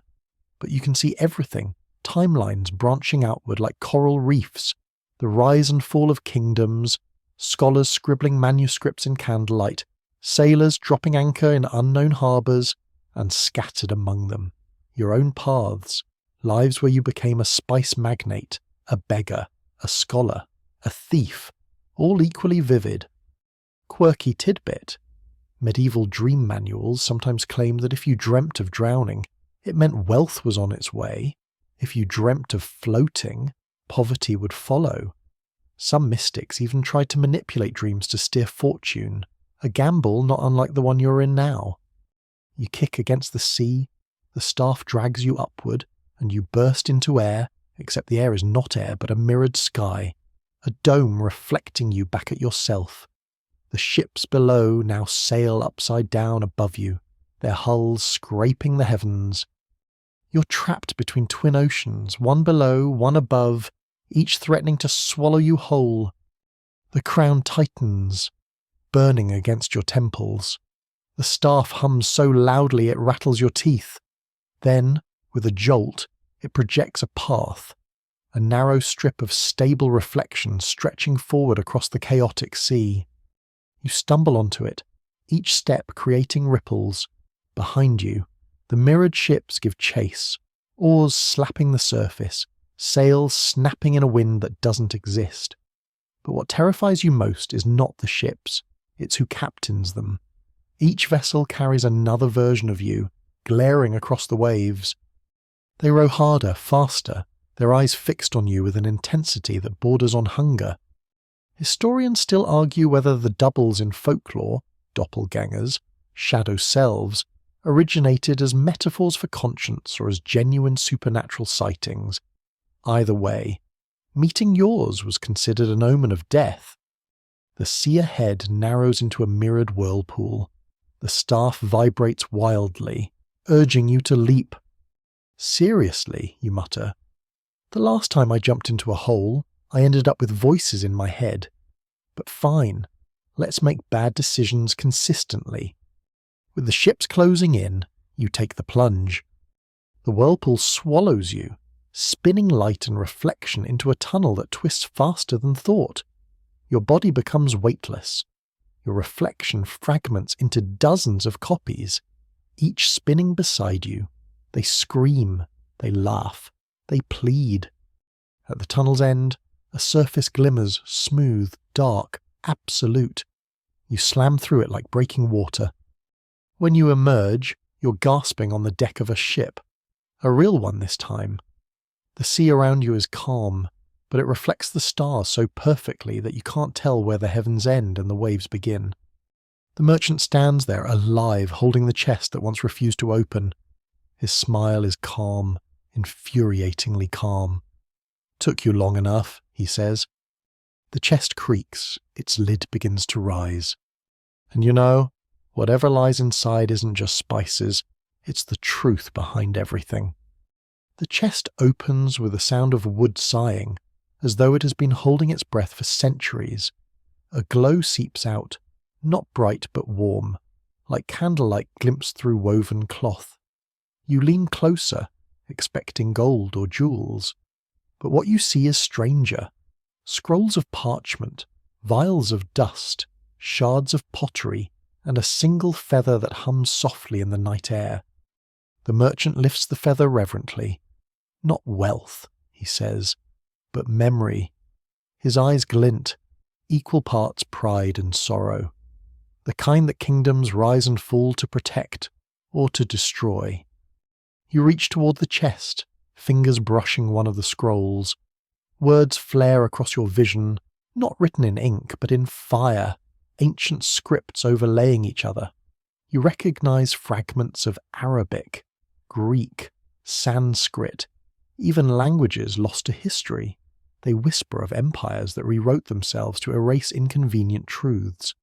but you can see everything, timelines branching outward like coral reefs, the rise and fall of kingdoms, scholars scribbling manuscripts in candlelight, sailors dropping anchor in unknown harbours, and scattered among them, your own paths, lives where you became a spice magnate, a beggar, a scholar, a thief, all equally vivid. Quirky tidbit. Medieval dream manuals sometimes claimed that if you dreamt of drowning, it meant wealth was on its way. If you dreamt of floating, poverty would follow. Some mystics even tried to manipulate dreams to steer fortune, a gamble not unlike the one you're in now. You kick against the sea, the staff drags you upward, and you burst into air, except the air is not air but a mirrored sky, a dome reflecting you back at yourself. The ships below now sail upside down above you, their hulls scraping the heavens. You're trapped between twin oceans, one below, one above, each threatening to swallow you whole. The crown tightens, burning against your temples. The staff hums so loudly it rattles your teeth. Then, with a jolt, it projects a path, a narrow strip of stable reflection stretching forward across the chaotic sea. You stumble onto it, each step creating ripples. Behind you, the mirrored ships give chase, oars slapping the surface, sails snapping in a wind that doesn't exist. But what terrifies you most is not the ships, it's who captains them. Each vessel carries another version of you, glaring across the waves. They row harder, faster, their eyes fixed on you with an intensity that borders on hunger. Historians still argue whether the doubles in folklore, doppelgangers, shadow selves, originated as metaphors for conscience or as genuine supernatural sightings. Either way, meeting yours was considered an omen of death. The sea ahead narrows into a mirrored whirlpool. The staff vibrates wildly, urging you to leap. "Seriously," you mutter. "The last time I jumped into a hole, I ended up with voices in my head. But fine, let's make bad decisions consistently." With the ships closing in, you take the plunge. The whirlpool swallows you, spinning light and reflection into a tunnel that twists faster than thought. Your body becomes weightless. Your reflection fragments into dozens of copies, each spinning beside you. They scream, they laugh, they plead. At the tunnel's end, a surface glimmers, smooth, dark, absolute. You slam through it like breaking water. When you emerge, you're gasping on the deck of a ship. A real one this time. The sea around you is calm, but it reflects the stars so perfectly that you can't tell where the heavens end and the waves begin. The merchant stands there, alive, holding the chest that once refused to open. His smile is calm, infuriatingly calm. "Took you long enough," he says. The chest creaks, its lid begins to rise. And you know, whatever lies inside isn't just spices, it's the truth behind everything. The chest opens with a sound of wood sighing, as though it has been holding its breath for centuries. A glow seeps out, not bright but warm, like candlelight glimpsed through woven cloth. You lean closer, expecting gold or jewels. But what you see is stranger. Scrolls of parchment, vials of dust, shards of pottery, and a single feather that hums softly in the night air. The merchant lifts the feather reverently. "Not wealth," he says, "but memory." His eyes glint, equal parts pride and sorrow. The kind that kingdoms rise and fall to protect, or to destroy. You reach toward the chest, fingers brushing one of the scrolls. Words flare across your vision, not written in ink, but in fire, ancient scripts overlaying each other. You recognize fragments of Arabic, Greek, Sanskrit, even languages lost to history. They whisper of empires that rewrote themselves to erase inconvenient truths.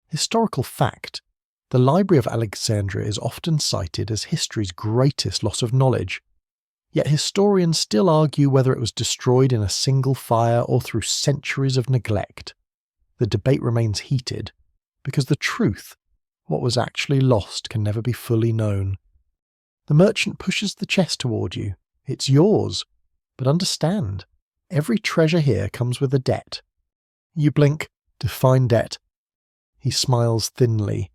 Historical fact: the Library of Alexandria is often cited as history's greatest loss of knowledge. Yet historians still argue whether it was destroyed in a single fire or through centuries of neglect. The debate remains heated, because the truth, what was actually lost, can never be fully known. The merchant pushes the chest toward you. It's yours. But understand, every treasure here comes with a debt. You blink. Define debt. He smiles thinly.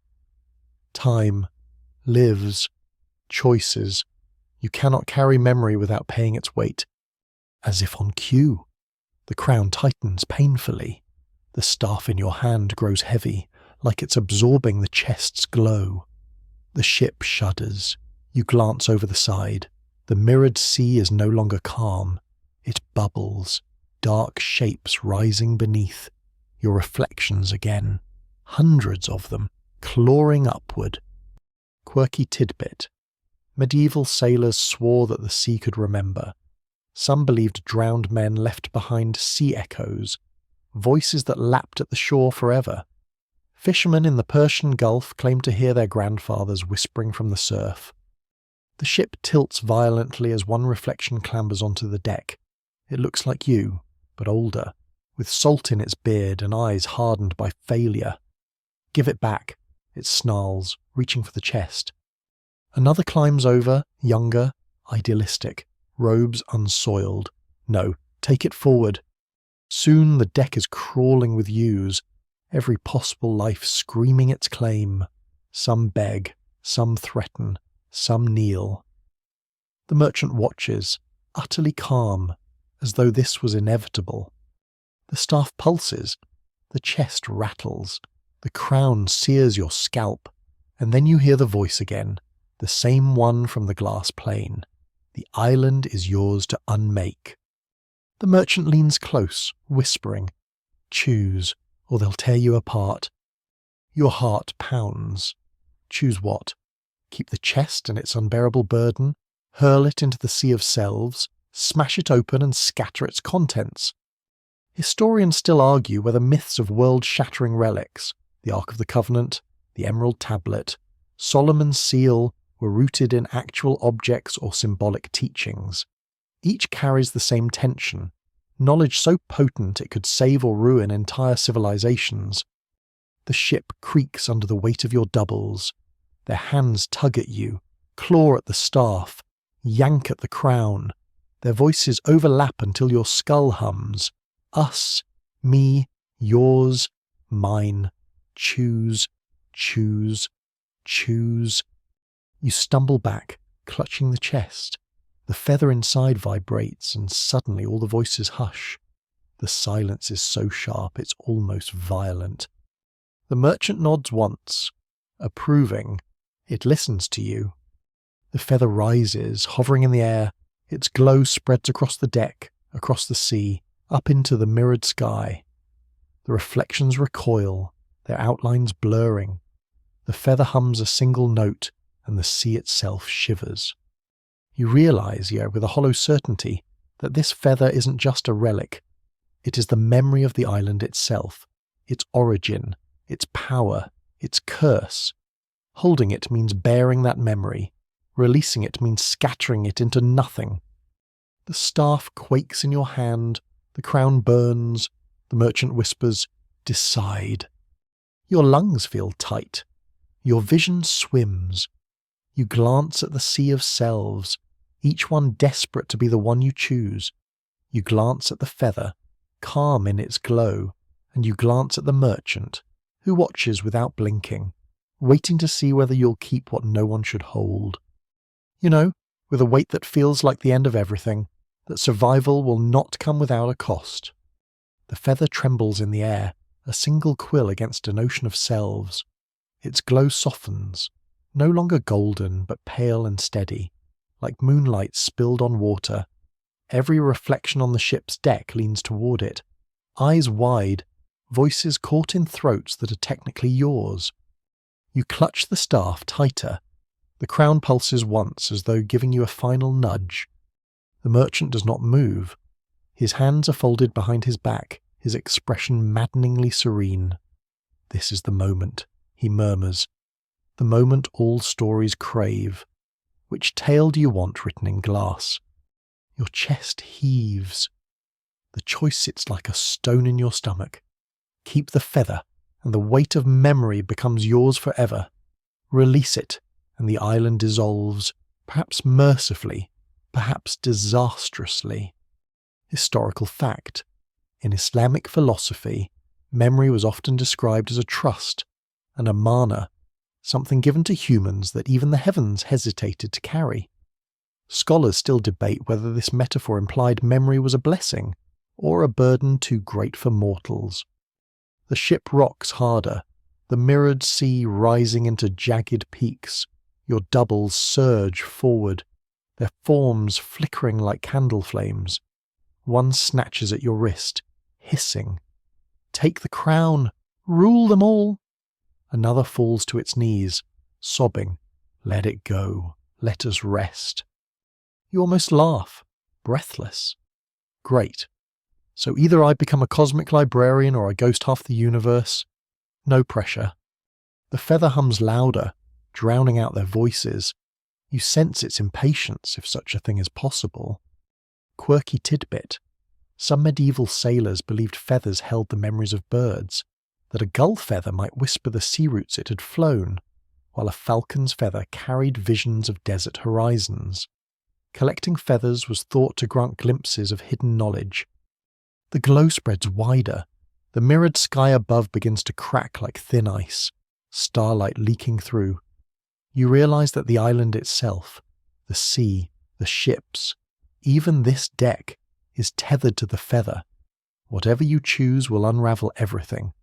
Time. Lives. Choices. You cannot carry memory without paying its weight. As if on cue. The crown tightens painfully. The staff in your hand grows heavy, like it's absorbing the chest's glow. The ship shudders. You glance over the side. The mirrored sea is no longer calm. It bubbles, dark shapes rising beneath. Your reflections again. Hundreds of them, clawing upward. Quirky tidbit. Medieval sailors swore that the sea could remember. Some believed drowned men left behind sea echoes, voices that lapped at the shore forever. Fishermen in the Persian Gulf claimed to hear their grandfathers whispering from the surf. The ship tilts violently as one reflection clambers onto the deck. It looks like you, but older, with salt in its beard and eyes hardened by failure. Give it back, it snarls, reaching for the chest. Another climbs over, younger, idealistic, robes unsoiled. No, take it forward. Soon the deck is crawling with ewes, every possible life screaming its claim. Some beg, some threaten, some kneel. The merchant watches, utterly calm, as though this was inevitable. The staff pulses, the chest rattles, the crown sears your scalp, and then you hear the voice again, the same one from the glass plane. The island is yours to unmake. The merchant leans close, whispering, "Choose, or they'll tear you apart." Your heart pounds. Choose what? Keep the chest and its unbearable burden, hurl it into the sea of selves, smash it open and scatter its contents. Historians still argue whether myths of world-shattering relics, the Ark of the Covenant, the Emerald Tablet, Solomon's Seal, were rooted in actual objects or symbolic teachings. Each carries the same tension, knowledge so potent it could save or ruin entire civilizations. The ship creaks under the weight of your doubles. Their hands tug at you, claw at the staff, yank at the crown. Their voices overlap until your skull hums. Us, me, yours, mine. Choose, choose, choose. You stumble back, clutching the chest. The feather inside vibrates, and suddenly all the voices hush. The silence is so sharp it's almost violent. The merchant nods once, approving. It listens to you. The feather rises, hovering in the air. Its glow spreads across the deck, across the sea, up into the mirrored sky. The reflections recoil, their outlines blurring. The feather hums a single note, and the sea itself shivers. You realize, with a hollow certainty, that this feather isn't just a relic. It is the memory of the island itself, its origin, its power, its curse. Holding it means bearing that memory. Releasing it means scattering it into nothing. The staff quakes in your hand, the crown burns, the merchant whispers, "Decide." Your lungs feel tight. Your vision swims. You glance at the sea of selves, each one desperate to be the one you choose. You glance at the feather, calm in its glow, and you glance at the merchant, who watches without blinking, waiting to see whether you'll keep what no one should hold. With a weight that feels like the end of everything, that survival will not come without a cost. The feather trembles in the air, a single quill against an ocean of selves. Its glow softens, no longer golden but pale and steady, like moonlight spilled on water. Every reflection on the ship's deck leans toward it, eyes wide, voices caught in throats that are technically yours. You clutch the staff tighter. The crown pulses once as though giving you a final nudge. The merchant does not move. His hands are folded behind his back, his expression maddeningly serene. "This is the moment," he murmurs. "The moment all stories crave. Which tale do you want written in glass?" Your chest heaves. The choice sits like a stone in your stomach. Keep the feather, and the weight of memory becomes yours forever. Release it, and the island dissolves, perhaps mercifully, perhaps disastrously. Historical fact. In Islamic philosophy, memory was often described as a trust, an amana, something given to humans that even the heavens hesitated to carry. Scholars still debate whether this metaphor implied memory was a blessing, or a burden too great for mortals. The ship rocks harder, the mirrored sea rising into jagged peaks. Your doubles surge forward, their forms flickering like candle flames. One snatches at your wrist, hissing. "Take the crown! Rule them all!" Another falls to its knees, sobbing. "Let it go. Let us rest." You almost laugh, breathless. Great. So either I become a cosmic librarian or I ghost half the universe. No pressure. The feather hums louder, drowning out their voices. You sense its impatience, if such a thing is possible. Quirky tidbit. Some medieval sailors believed feathers held the memories of birds, that a gull feather might whisper the sea routes it had flown, while a falcon's feather carried visions of desert horizons. Collecting feathers was thought to grant glimpses of hidden knowledge. The glow spreads wider. The mirrored sky above begins to crack like thin ice, starlight leaking through. You realize that the island itself, the sea, the ships, even this deck, is tethered to the feather. Whatever you choose will unravel everything.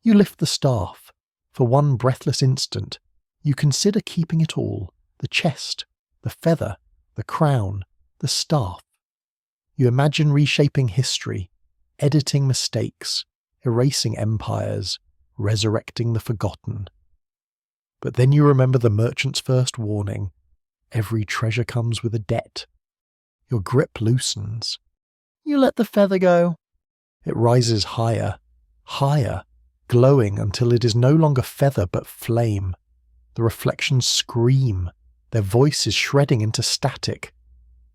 You lift the staff. For one breathless instant, you consider keeping it all, the chest, the feather, the crown, the staff. You imagine reshaping history, editing mistakes, erasing empires, resurrecting the forgotten. But then you remember the merchant's first warning. Every treasure comes with a debt. Your grip loosens. You let the feather go. It rises higher, higher, glowing until it is no longer feather but flame. The reflections scream, their voices shredding into static.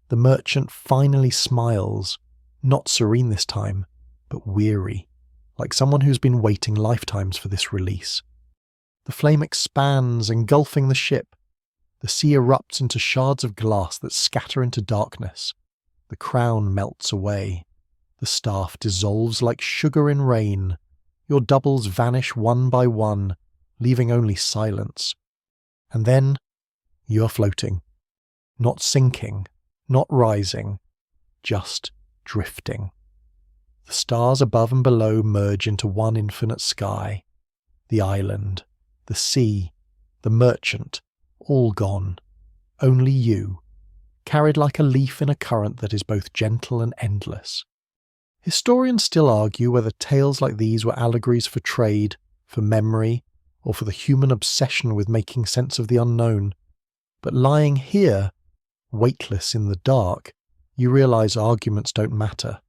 The merchant finally smiles, not serene this time, but weary, like someone who's been waiting lifetimes for this release. The flame expands, engulfing the ship. The sea erupts into shards of glass that scatter into darkness. The crown melts away. The staff dissolves like sugar in rain. Your doubles vanish one by one, leaving only silence. And then you are floating. Not sinking, not rising, just drifting. The stars above and below merge into one infinite sky. The island, the sea, the merchant, all gone. Only you, carried like a leaf in a current that is both gentle and endless. Historians still argue whether tales like these were allegories for trade, for memory, or for the human obsession with making sense of the unknown. But lying here, weightless in the dark, you realize arguments don't matter.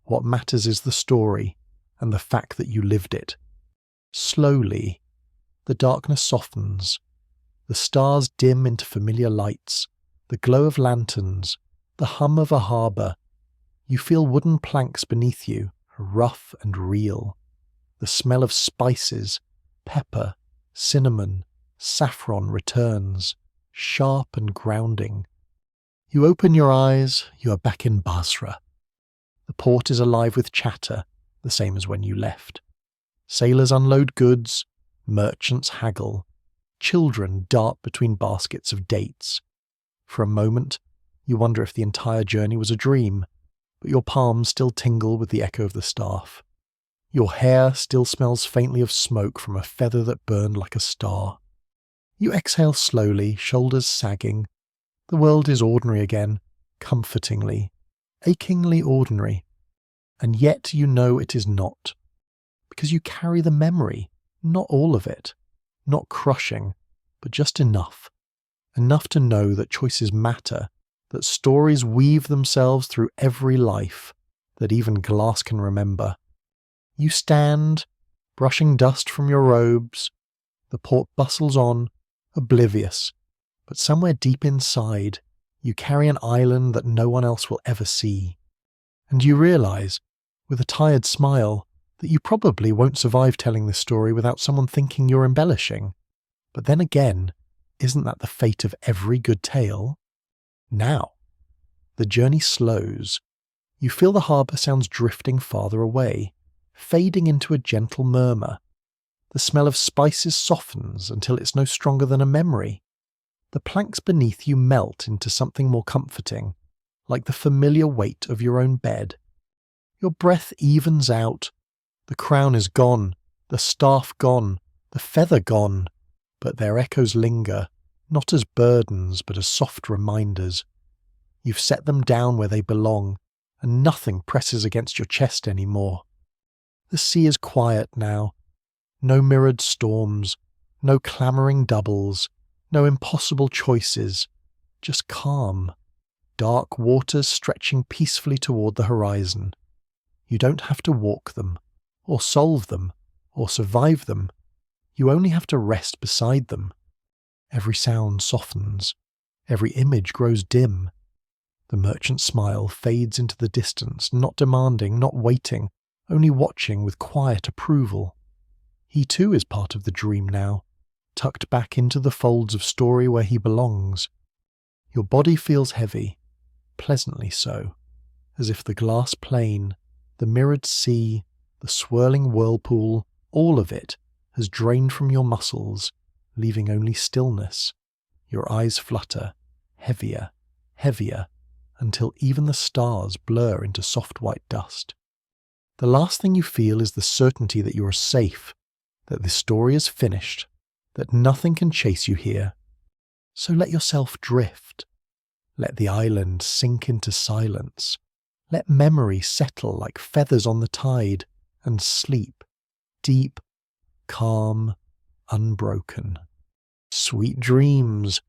What matters is the story, and the fact that you lived it. Slowly, the darkness softens. The stars dim into familiar lights, the glow of lanterns, the hum of a harbour. You feel wooden planks beneath you, rough and real. The smell of spices, pepper, cinnamon, saffron returns, sharp and grounding. You open your eyes, you are back in Basra. The port is alive with chatter, the same as when you left. Sailors unload goods, merchants haggle. Children dart between baskets of dates. For a moment, you wonder if the entire journey was a dream, but your palms still tingle with the echo of the staff. Your hair still smells faintly of smoke from a feather that burned like a star. You exhale slowly, shoulders sagging. The world is ordinary again, comfortingly, achingly ordinary. And yet you know it is not. Because you carry the memory, not all of it. Not crushing, but just enough. Enough to know that choices matter, that stories weave themselves through every life, that even glass can remember. You stand, brushing dust from your robes. The port bustles on, oblivious, but somewhere deep inside, you carry an island that no one else will ever see. And you realise, with a tired smile, that you probably won't survive telling this story without someone thinking you're embellishing. But then again, isn't that the fate of every good tale? Now, the journey slows. You feel the harbour sounds drifting farther away, fading into a gentle murmur. The smell of spices softens until it's no stronger than a memory. The planks beneath you melt into something more comforting, like the familiar weight of your own bed. Your breath evens out. The crown is gone, the staff gone, the feather gone, but their echoes linger, not as burdens but as soft reminders. You've set them down where they belong, and nothing presses against your chest anymore. The sea is quiet now. No mirrored storms, no clamouring doubles, no impossible choices, just calm. Dark waters stretching peacefully toward the horizon. You don't have to walk them, or solve them, or survive them. You only have to rest beside them. Every sound softens. Every image grows dim. The merchant's smile fades into the distance, not demanding, not waiting, only watching with quiet approval. He too is part of the dream now, tucked back into the folds of story where he belongs. Your body feels heavy, pleasantly so, as if the glass plane, the mirrored sea, the swirling whirlpool, all of it has drained from your muscles, leaving only stillness. Your eyes flutter, heavier, heavier, until even the stars blur into soft white dust. The last thing you feel is the certainty that you are safe, that this story is finished, that nothing can chase you here. So let yourself drift. Let the island sink into silence. Let memory settle like feathers on the tide, and sleep, deep, calm, unbroken. Sweet dreams.